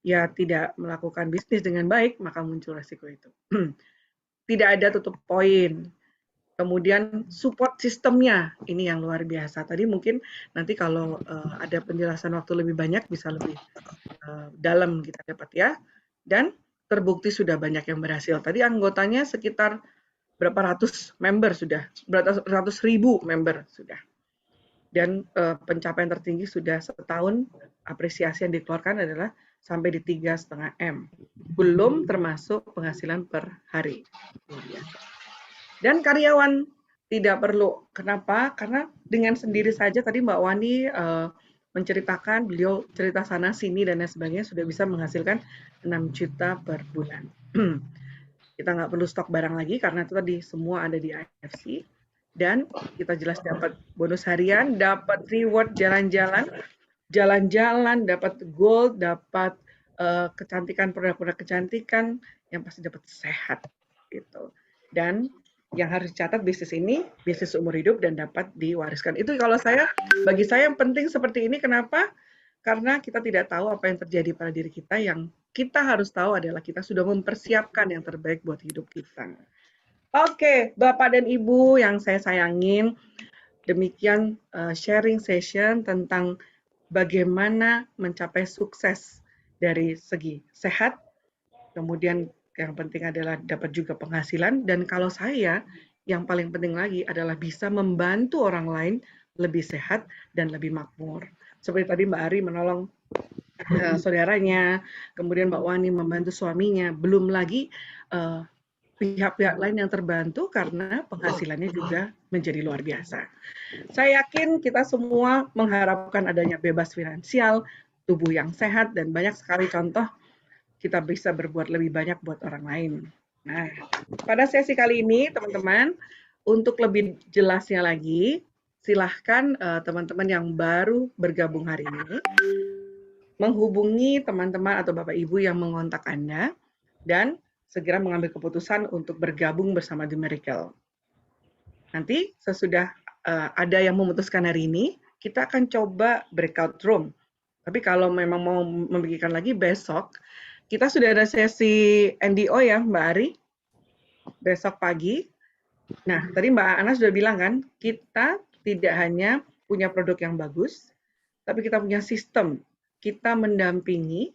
ya tidak melakukan bisnis dengan baik, maka muncul resiko itu. Tidak ada tutup poin. Kemudian support sistemnya, ini yang luar biasa. Tadi mungkin nanti kalau ada penjelasan waktu lebih banyak, bisa lebih dalam kita dapat ya. Dan terbukti sudah banyak yang berhasil. Tadi anggotanya sekitar berapa ratus member sudah, berapa ratus ribu member sudah. Dan pencapaian tertinggi sudah setahun, apresiasi yang dikeluarkan adalah sampai di 3,5 M. Belum termasuk penghasilan per hari. Luar biasa. Dan karyawan tidak perlu. Kenapa? Karena dengan sendiri saja tadi Mbak Wani menceritakan, beliau cerita sana sini dan lain sebagainya sudah bisa menghasilkan 6 juta per bulan. Kita nggak perlu stok barang lagi karena itu tadi semua ada di AFC. Dan kita jelas dapat bonus harian, dapat reward jalan-jalan, dapat gold, dapat kecantikan, produk-produk kecantikan, yang pasti dapat sehat gitu. Dan yang harus dicatat bisnis ini bisnis umur hidup dan dapat diwariskan. Itu kalau bagi saya yang penting seperti ini. Kenapa? Karena kita tidak tahu apa yang terjadi pada diri kita. Yang kita harus tahu adalah kita sudah mempersiapkan yang terbaik buat hidup kita. Oke, Bapak dan Ibu yang saya sayangin, demikian sharing session tentang bagaimana mencapai sukses dari segi sehat, kemudian yang penting adalah dapat juga penghasilan, dan kalau saya, yang paling penting lagi adalah bisa membantu orang lain lebih sehat dan lebih makmur. Seperti tadi Mbak Ari menolong saudaranya, kemudian Mbak Wani membantu suaminya, belum lagi pihak-pihak lain yang terbantu karena penghasilannya juga menjadi luar biasa. Saya yakin kita semua mengharapkan adanya bebas finansial, tubuh yang sehat, dan banyak sekali contoh kita bisa berbuat lebih banyak buat orang lain. Nah, pada sesi kali ini, teman-teman, untuk lebih jelasnya lagi, silahkan teman-teman yang baru bergabung hari ini, menghubungi teman-teman atau Bapak Ibu yang mengontak Anda, dan segera mengambil keputusan untuk bergabung bersama The Miracle. Nanti sesudah ada yang memutuskan hari ini, kita akan coba breakout room. Tapi kalau memang mau membagikan lagi besok, kita sudah ada sesi NDO ya Mbak Ari, besok pagi. Nah, tadi Mbak Ana sudah bilang kan, kita tidak hanya punya produk yang bagus, tapi kita punya sistem. Kita mendampingi,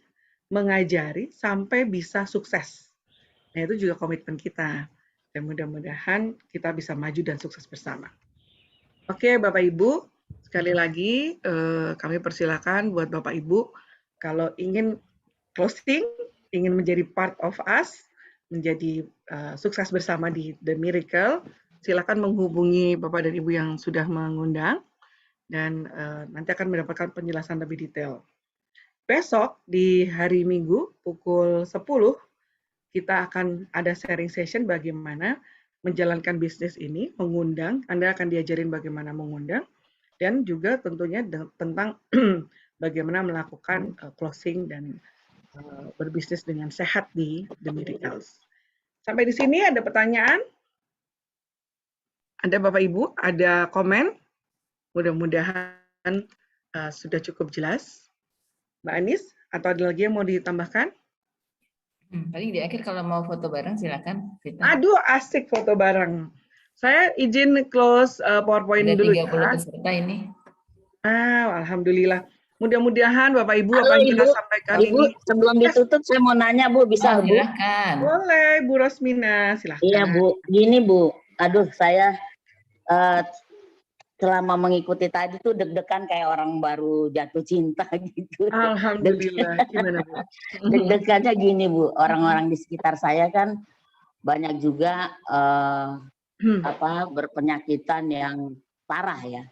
mengajari, sampai bisa sukses. Nah, itu juga komitmen kita. Dan mudah-mudahan kita bisa maju dan sukses bersama. Oke, Bapak Ibu, sekali lagi kami persilakan buat Bapak Ibu, kalau ingin closing, ingin menjadi part of us, menjadi sukses bersama di The Miracle, silakan menghubungi Bapak dan Ibu yang sudah mengundang, dan nanti akan mendapatkan penjelasan lebih detail. Besok di hari Minggu pukul 10, kita akan ada sharing session bagaimana menjalankan bisnis ini, mengundang, Anda akan diajarin bagaimana mengundang, dan juga tentunya tentang bagaimana melakukan closing dan berbisnis dengan sehat di The Miracles. Sampai di sini ada pertanyaan? Ada Bapak Ibu? Ada komen? Mudah-mudahan sudah cukup jelas. Mbak Anis, atau ada lagi yang mau ditambahkan? Paling di akhir kalau mau foto bareng silakan. Vita. Aduh, asik foto bareng. Saya izin close PowerPoint Ada dulu 30 ya. peserta ini. Alhamdulillah. Mudah-mudahan Bapak Ibu Halo apa yang kita Ibu, sampaikan Ibu ini. sebelum ditutup saya mau nanya Bu, bisa Bu? Silakan. Boleh, Bu Rosmina, silahkan. Iya Bu, gini Bu, aduh saya selama mengikuti tadi tuh deg-degan kayak orang baru jatuh cinta gitu. Alhamdulillah, gimana Bu? Deg-degannya gini Bu, orang-orang di sekitar saya kan banyak juga berpenyakitan yang parah ya.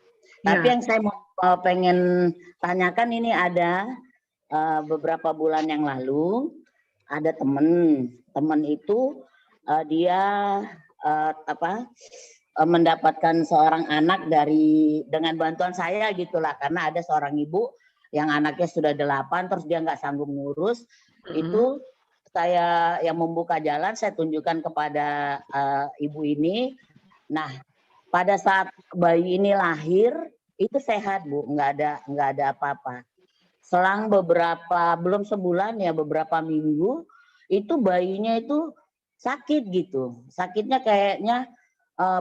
Tapi yang saya mau pengen tanyakan ini ada beberapa bulan yang lalu ada teman itu dia mendapatkan seorang anak dengan bantuan saya gitulah, karena ada seorang ibu yang anaknya sudah 8 terus dia nggak sanggup ngurus. Itu saya yang membuka jalan, saya tunjukkan kepada ibu ini. Nah, pada saat bayi ini lahir itu sehat Bu, nggak ada apa-apa. Selang belum sebulan ya, beberapa minggu itu bayinya itu sakit gitu, sakitnya kayaknya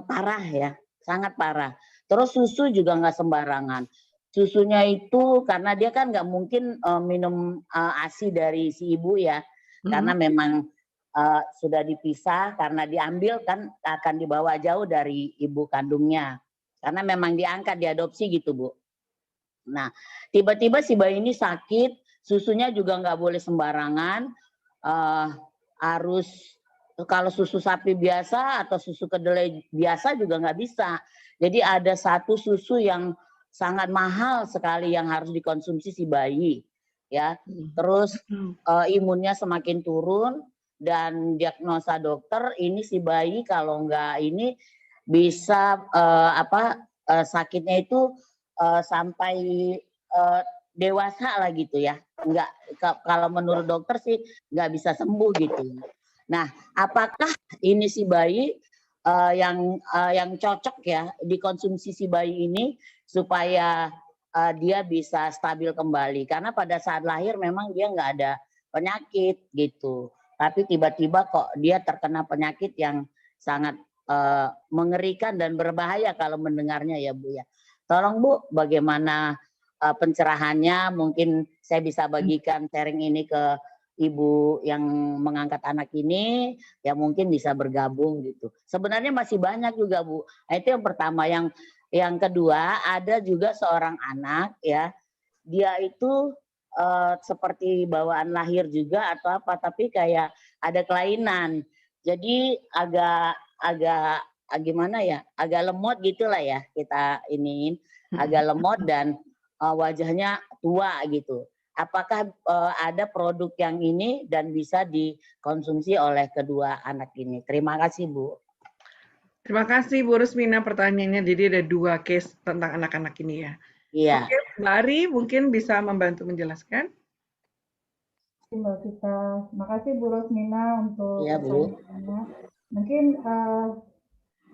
parah ya, sangat parah. Terus susu juga nggak sembarangan. Susunya itu karena dia kan nggak mungkin minum ASI dari si ibu ya, karena memang sudah dipisah, karena diambil kan akan dibawa jauh dari ibu kandungnya. Karena memang diangkat, diadopsi gitu Bu. Nah, tiba-tiba si bayi ini sakit, susunya juga nggak boleh sembarangan, harus kalau susu sapi biasa atau susu kedelai biasa juga nggak bisa. Jadi ada satu susu yang sangat mahal sekali yang harus dikonsumsi si bayi, ya. Terus imunnya semakin turun dan diagnosa dokter ini si bayi kalau nggak ini bisa sakitnya itu sampai dewasa lah gitu ya. Nggak, kalau menurut dokter sih nggak bisa sembuh gitu. Nah, apakah ini si bayi yang cocok ya dikonsumsi si bayi ini supaya dia bisa stabil kembali? Karena pada saat lahir memang dia nggak ada penyakit gitu, tapi tiba-tiba kok dia terkena penyakit yang sangat mengerikan dan berbahaya kalau mendengarnya ya Bu ya. Tolong Bu, bagaimana pencerahannya? Mungkin saya bisa bagikan sharing ini ke ibu yang mengangkat anak ini, ya mungkin bisa bergabung gitu. Sebenarnya masih banyak juga Bu. Nah, itu yang pertama. Yang kedua, ada juga seorang anak ya, dia itu seperti bawaan lahir juga atau apa, tapi kayak ada kelainan. Jadi agak gimana ya, agak lemot gitulah ya kita iniin, agak lemot dan wajahnya tua gitu. Apakah ada produk yang ini dan bisa dikonsumsi oleh kedua anak ini? Terima kasih Bu. Terima kasih Bu Rusmina pertanyaannya. Jadi ada 2 case tentang anak-anak ini ya. Iya. Oke, Mbak Ari mungkin bisa membantu menjelaskan. Mbak Vita, terima kasih Bu Rosmina untuk pertanyaannya. Mungkin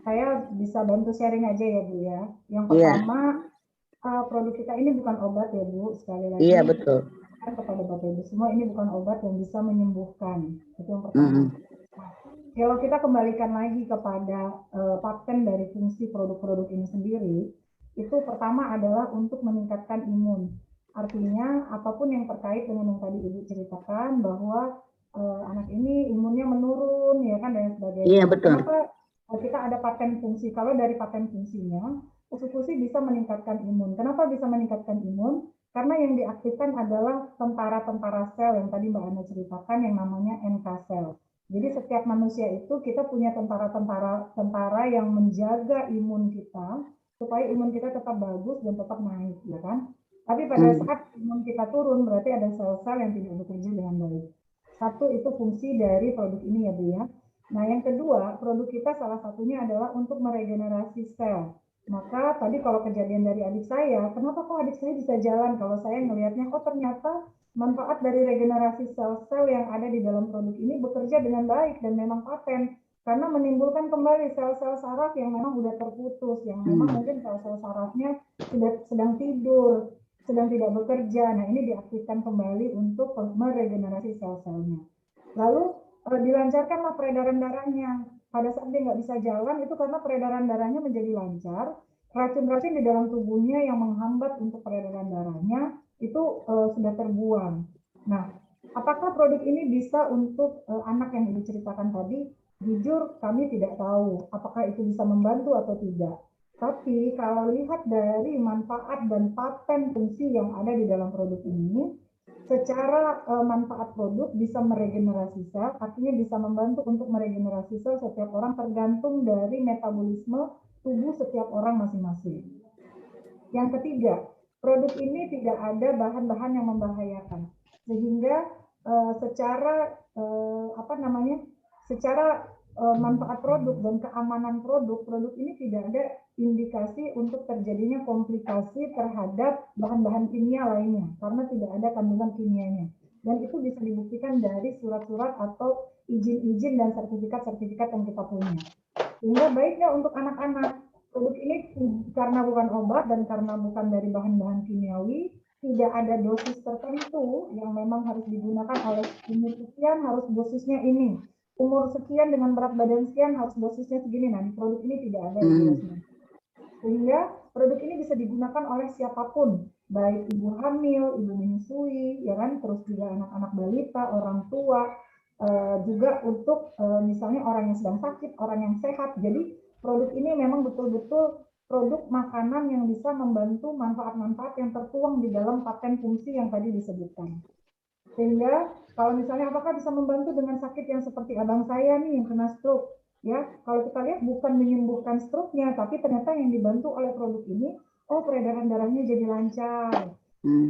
saya bisa bantu sharing aja ya Bu ya. Yang pertama, produk kita ini bukan obat ya Bu, sekali lagi. Iya betul. Kepada Bapak Ibu semua, ini bukan obat yang bisa menyembuhkan. Itu yang pertama. Nah, kalau kita kembalikan lagi kepada paten dari fungsi produk-produk ini sendiri, itu pertama adalah untuk meningkatkan imun. Artinya apapun yang terkait dengan yang tadi Ibu ceritakan bahwa anak ini imunnya menurun ya kan dan sebagainya. Iya betul. Kenapa kita ada paten fungsi? Kalau dari paten fungsinya, usus-usus bisa meningkatkan imun. Kenapa bisa meningkatkan imun? Karena yang diaktifkan adalah tentara-tentara sel yang tadi Mbak Ana ceritakan yang namanya NK sel. Jadi setiap manusia itu kita punya tentara yang menjaga imun kita supaya imun kita tetap bagus dan tetap naik, ya kan? Tapi pada saat imun kita turun berarti ada sel-sel yang tidak bekerja dengan baik. Satu itu fungsi dari produk ini ya Bu ya. Nah yang kedua, produk kita salah satunya adalah untuk meregenerasi sel. Maka tadi kalau kejadian dari adik saya, kenapa kok adik saya bisa jalan? Kalau saya ngelihatnya, oh ternyata manfaat dari regenerasi sel-sel yang ada di dalam produk ini bekerja dengan baik dan memang paten. Karena menimbulkan kembali sel-sel saraf yang memang sudah terputus, yang memang mungkin sel-sel sarafnya sedang tidur. sedang tidak bekerja. Nah, ini diaktifkan kembali untuk meregenerasi sel-selnya. Lalu dilancarkanlah peredaran darahnya. Pada saat dia nggak bisa jalan, itu karena peredaran darahnya menjadi lancar, racun-racun di dalam tubuhnya yang menghambat untuk peredaran darahnya itu sudah terbuang. Nah, apakah produk ini bisa untuk anak yang Ibu ceritakan tadi? Jujur kami tidak tahu apakah itu bisa membantu atau tidak. Tapi kalau lihat dari manfaat dan paten fungsi yang ada di dalam produk ini, secara manfaat produk bisa meregenerasi sel, artinya bisa membantu untuk meregenerasi sel setiap orang tergantung dari metabolisme tubuh setiap orang masing-masing. Yang ketiga, produk ini tidak ada bahan-bahan yang membahayakan, sehingga secara manfaat produk dan keamanan produk ini tidak ada indikasi untuk terjadinya komplikasi terhadap bahan-bahan kimia lainnya karena tidak ada kandungan kimianya, dan itu bisa dibuktikan dari surat-surat atau izin-izin dan sertifikat-sertifikat yang kita punya. Sehingga baiknya untuk anak-anak, produk ini karena bukan obat dan karena bukan dari bahan-bahan kimiawi, tidak ada dosis tertentu yang memang harus digunakan oleh umur sekian harus dosisnya ini, umur sekian dengan berat badan sekian harus dosisnya segini. Nah, di produk ini tidak ada dosisnya. Sehingga produk ini bisa digunakan oleh siapapun, baik ibu hamil, ibu menyusui, ya kan, terus juga anak-anak balita, orang tua, juga untuk misalnya orang yang sedang sakit, orang yang sehat. Jadi produk ini memang betul-betul produk makanan yang bisa membantu manfaat-manfaat yang tertuang di dalam paten fungsi yang tadi disebutkan. Sehingga kalau misalnya apakah bisa membantu dengan sakit yang seperti abang saya nih yang kena stroke, ya kalau kita lihat bukan menyembuhkan stroke-nya, tapi ternyata yang dibantu oleh produk ini, oh peredaran darahnya jadi lancar,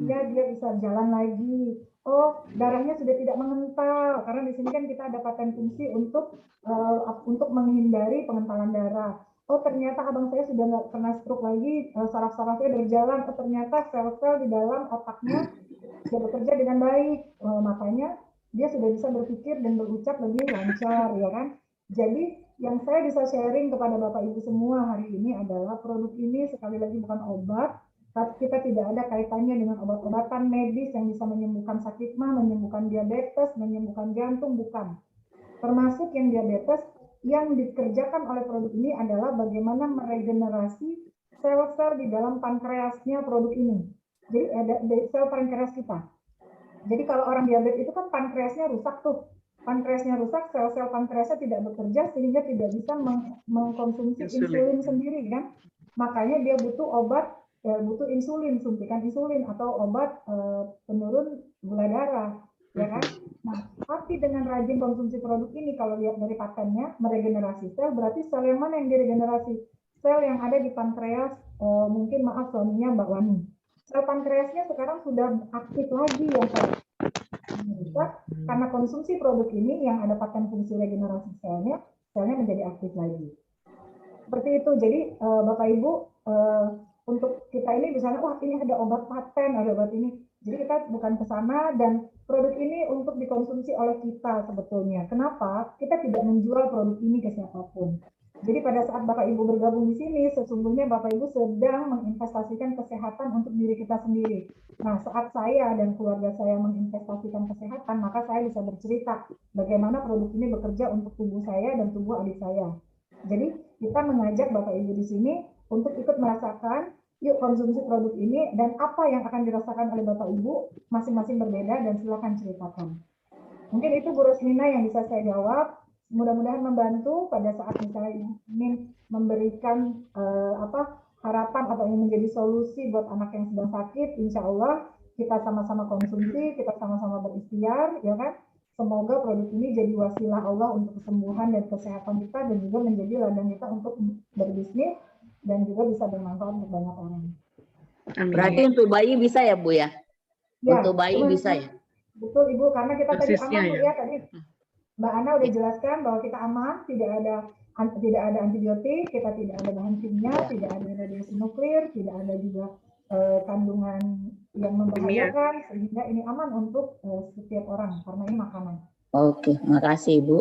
ya dia bisa jalan lagi, oh darahnya sudah tidak mengental, karena di sini kan kita ada paten fungsi untuk menghindari pengentalan darah. Oh ternyata abang saya sudah nggak kena stroke lagi, saraf-sarafnya berjalan, oh ternyata sel-sel di dalam otaknya sudah bekerja dengan baik, makanya dia sudah bisa berpikir dan berucap lebih lancar, ya kan? Jadi yang saya bisa sharing kepada Bapak Ibu semua hari ini adalah produk ini sekali lagi bukan obat, tapi kita tidak ada kaitannya dengan obat-obatan medis yang bisa menyembuhkan sakit mah, menyembuhkan diabetes, menyembuhkan jantung, bukan. Termasuk yang diabetes, yang dikerjakan oleh produk ini adalah bagaimana meregenerasi sel-sel di dalam pankreasnya produk ini. Jadi ada sel pankreas kita. Jadi kalau orang diabetes itu kan pankreasnya rusak tuh. Pankreasnya rusak, sel-sel pankreasnya tidak bekerja sehingga tidak bisa mengkonsumsi insulin sendiri kan. Makanya dia butuh obat, butuh insulin, suntikan insulin atau obat penurun gula darah, ya kan. Nah, tapi dengan rajin konsumsi produk ini kalau lihat dari patennya meregenerasi sel, berarti sel yang mana yang diregenerasi? Sel yang ada di pankreas, mungkin maaf suaminya Mbak Wani. Sel pankreasnya sekarang sudah aktif lagi yang karena konsumsi produk ini yang ada paten fungsi regenerasi selnya menjadi aktif lagi. Seperti itu. Jadi Bapak Ibu, untuk kita ini misalnya, wah ini ada obat paten, ada obat ini. Jadi kita bukan ke sana, dan produk ini untuk dikonsumsi oleh kita sebetulnya. Kenapa? Kita tidak menjual produk ini ke siapapun. Jadi pada saat Bapak Ibu bergabung di sini, sesungguhnya Bapak Ibu sedang menginvestasikan kesehatan untuk diri kita sendiri. Nah, saat saya dan keluarga saya menginvestasikan kesehatan, maka saya bisa bercerita bagaimana produk ini bekerja untuk tubuh saya dan tubuh adik saya. Jadi kita mengajak Bapak Ibu di sini untuk ikut merasakan, yuk konsumsi produk ini, dan apa yang akan dirasakan oleh Bapak Ibu masing-masing berbeda, dan silakan ceritakan. Mungkin itu Bu Rosmina yang bisa saya jawab. Mudah-mudahan membantu pada saat misalnya ingin memberikan harapan atau ingin menjadi solusi buat anak yang sedang sakit. Insya Allah kita sama-sama konsumsi, kita sama-sama berikhtiar, ya kan? Semoga produk ini jadi wasilah Allah untuk kesembuhan dan kesehatan kita, dan juga menjadi ladang kita untuk berbisnis dan juga bisa bermanfaat untuk banyak orang. Amin. Berarti untuk bayi bisa ya Bu ya? Ya, untuk bayi bisa ya? Betul Ibu, karena kita tadi Persisnya aman ya tadi. Mbak Ana udah jelaskan bahwa kita aman, tidak ada antibiotik, kita tidak ada bahan kimia, tidak ada radiasi nuklir, tidak ada juga kandungan yang membahayakan, sehingga ini aman untuk setiap orang karena ini makanan. Oke, makasih Ibu.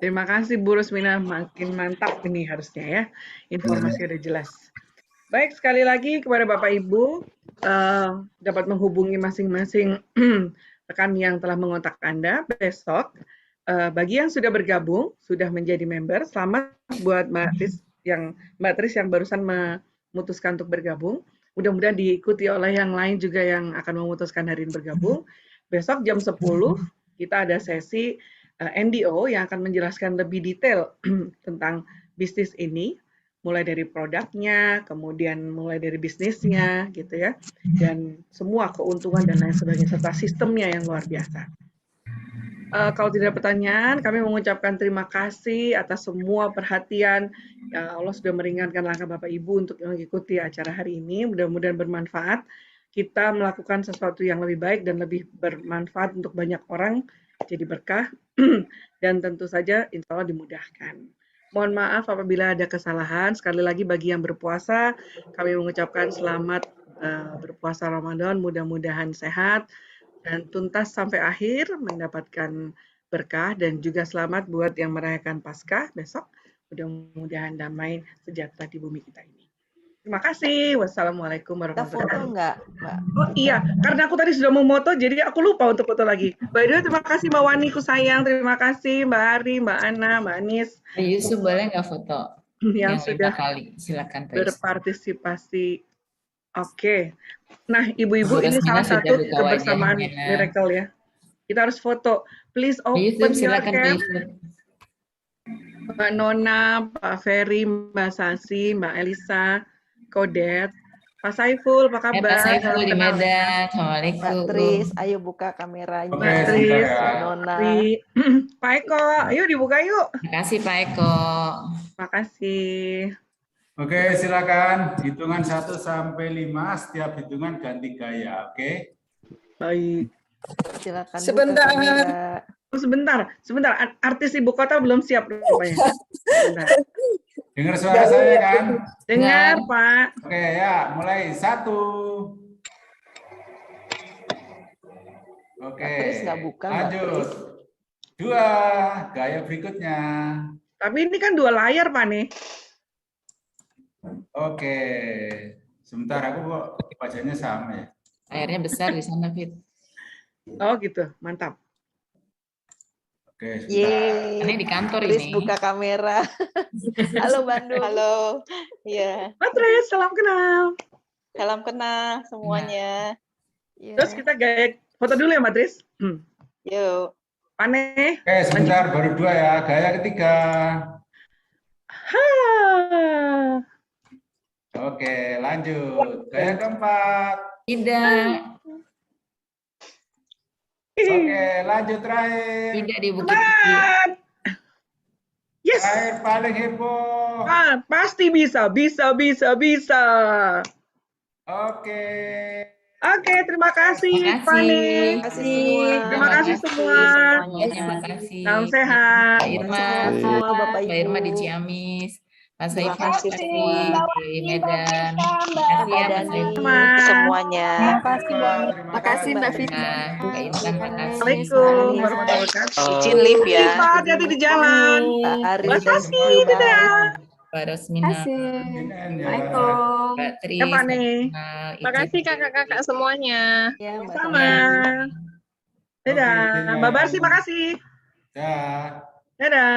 Terima kasih Bu Rosmina, makin mantap ini harusnya ya, informasi udah jelas. Baik, sekali lagi kepada Bapak Ibu, dapat menghubungi masing-masing rekan yang telah mengontak Anda besok. Bagi yang sudah bergabung, sudah menjadi member, selamat buat Mbak Tris yang barusan memutuskan untuk bergabung. Mudah-mudahan diikuti oleh yang lain juga yang akan memutuskan hari ini bergabung. Besok jam 10 kita ada sesi NDO yang akan menjelaskan lebih detail tentang bisnis ini, mulai dari produknya, kemudian mulai dari bisnisnya, gitu ya, dan semua keuntungan dan lain sebagainya, serta sistemnya yang luar biasa. Kalau tidak ada pertanyaan, kami mengucapkan terima kasih atas semua perhatian. Ya, Allah sudah meringankan langkah Bapak Ibu untuk mengikuti acara hari ini. Mudah-mudahan bermanfaat. Kita melakukan sesuatu yang lebih baik dan lebih bermanfaat untuk banyak orang, jadi berkah, dan tentu saja insya Allah dimudahkan. Mohon maaf apabila ada kesalahan. Sekali lagi bagi yang berpuasa, kami mengucapkan selamat berpuasa Ramadan, mudah-mudahan sehat dan tuntas sampai akhir, mendapatkan berkah, dan juga selamat buat yang merayakan Paskah besok. Mudah-mudahan damai sejahtera di bumi kita ini. Terima kasih. Wassalamualaikum warahmatullahi Foto wabarakatuh. nggak, Mbak? Oh iya, karena aku tadi sudah memoto, jadi aku lupa untuk foto lagi. By the way, terima kasih Mbak Wani, ku sayang. Terima kasih Mbak Ari, Mbak Ana, Mbak Anis. Pak Yusuf boleh nggak foto? Yang 5 sudah kali. Silakan Pak Yusuf. berpartisipasi. Oke. Nah, ibu-ibu Bu ini Rosmina salah sudah satu buka kebersamaan wajahnya. miracle ya. Kita harus foto. Please Pak Yusuf open your silakan Pak cam. Yusuf. Mbak Nona, Pak Ferry, Mbak Sasi, Mbak Elisa, Kodet, Pak Saiful, apa kabar? Pak Saiful Salam di kenal. Medan. Mbak Assalamualaikum. Tris, ayo buka kameranya. Oke, Mbak sebentar Tris, ya. Nona. Pak Eko, ayo dibuka yuk. Terima kasih Pak Eko. Makasih. Oke, silakan. Hitungan 1 sampai 5, setiap hitungan ganti gaya, oke? Baik. Silakan Sebentar. buka kamera. Oh, sebentar. Artis ibu kota belum siap rupanya. Sebentar. Dengar suara saya kan? Dengar, Pak. Oke, ya, mulai 1. Oke, Mbak Tris nggak buka, Mbak lanjut. Tris. 2, gaya berikutnya. Tapi ini kan 2 layar, Pak nih. Oke, sebentar aku kok wajahnya sama ya. Layarnya besar di sana, Fit. Oh gitu, mantap. Oke, sebentar. Yeay. Ini di kantor Tris ini. buka kamera. Halo Bandung. Halo, iya. Mbak Tris, salam kenal. Salam kenal semuanya. Terus kita gaya foto dulu ya, Mbak Tris. Yuk. Pane. Oke, sebentar, baru 2 ya. Gaya ketiga. Oke, lanjut. Gaya keempat. Tidak. Oke, lanjut terakhir. Tidak di Bukit Tinggi. Yes. Terakhir paling heboh. Pasti bisa. Oke. Oke, terima kasih, Pane. Terima kasih semua. Terima kasih. Salam sehat. Pak Irma, Semua Bapak Pak Ibu. Irma di Ciamis. Pak Terima Saiful kasih. di Medan. Terima kasih ya Pak Saiful. Semuanya. Terima kasih Mbak Vita. Kak Intan, makasih. Assalamualaikum warahmatullahi wabarakatuh. Izin live ya. Pak, hati-hati di jalan. Pak Ari, Makasih, dadah. Pak Rosmina. Assalamualaikum. Mbak Tris. Ya, Pak nih. Makasih kakak-kakak semuanya. Ya, Mbak Sama. Tris. Dadah. Mbak Barsi, makasih. Dah. Dadah.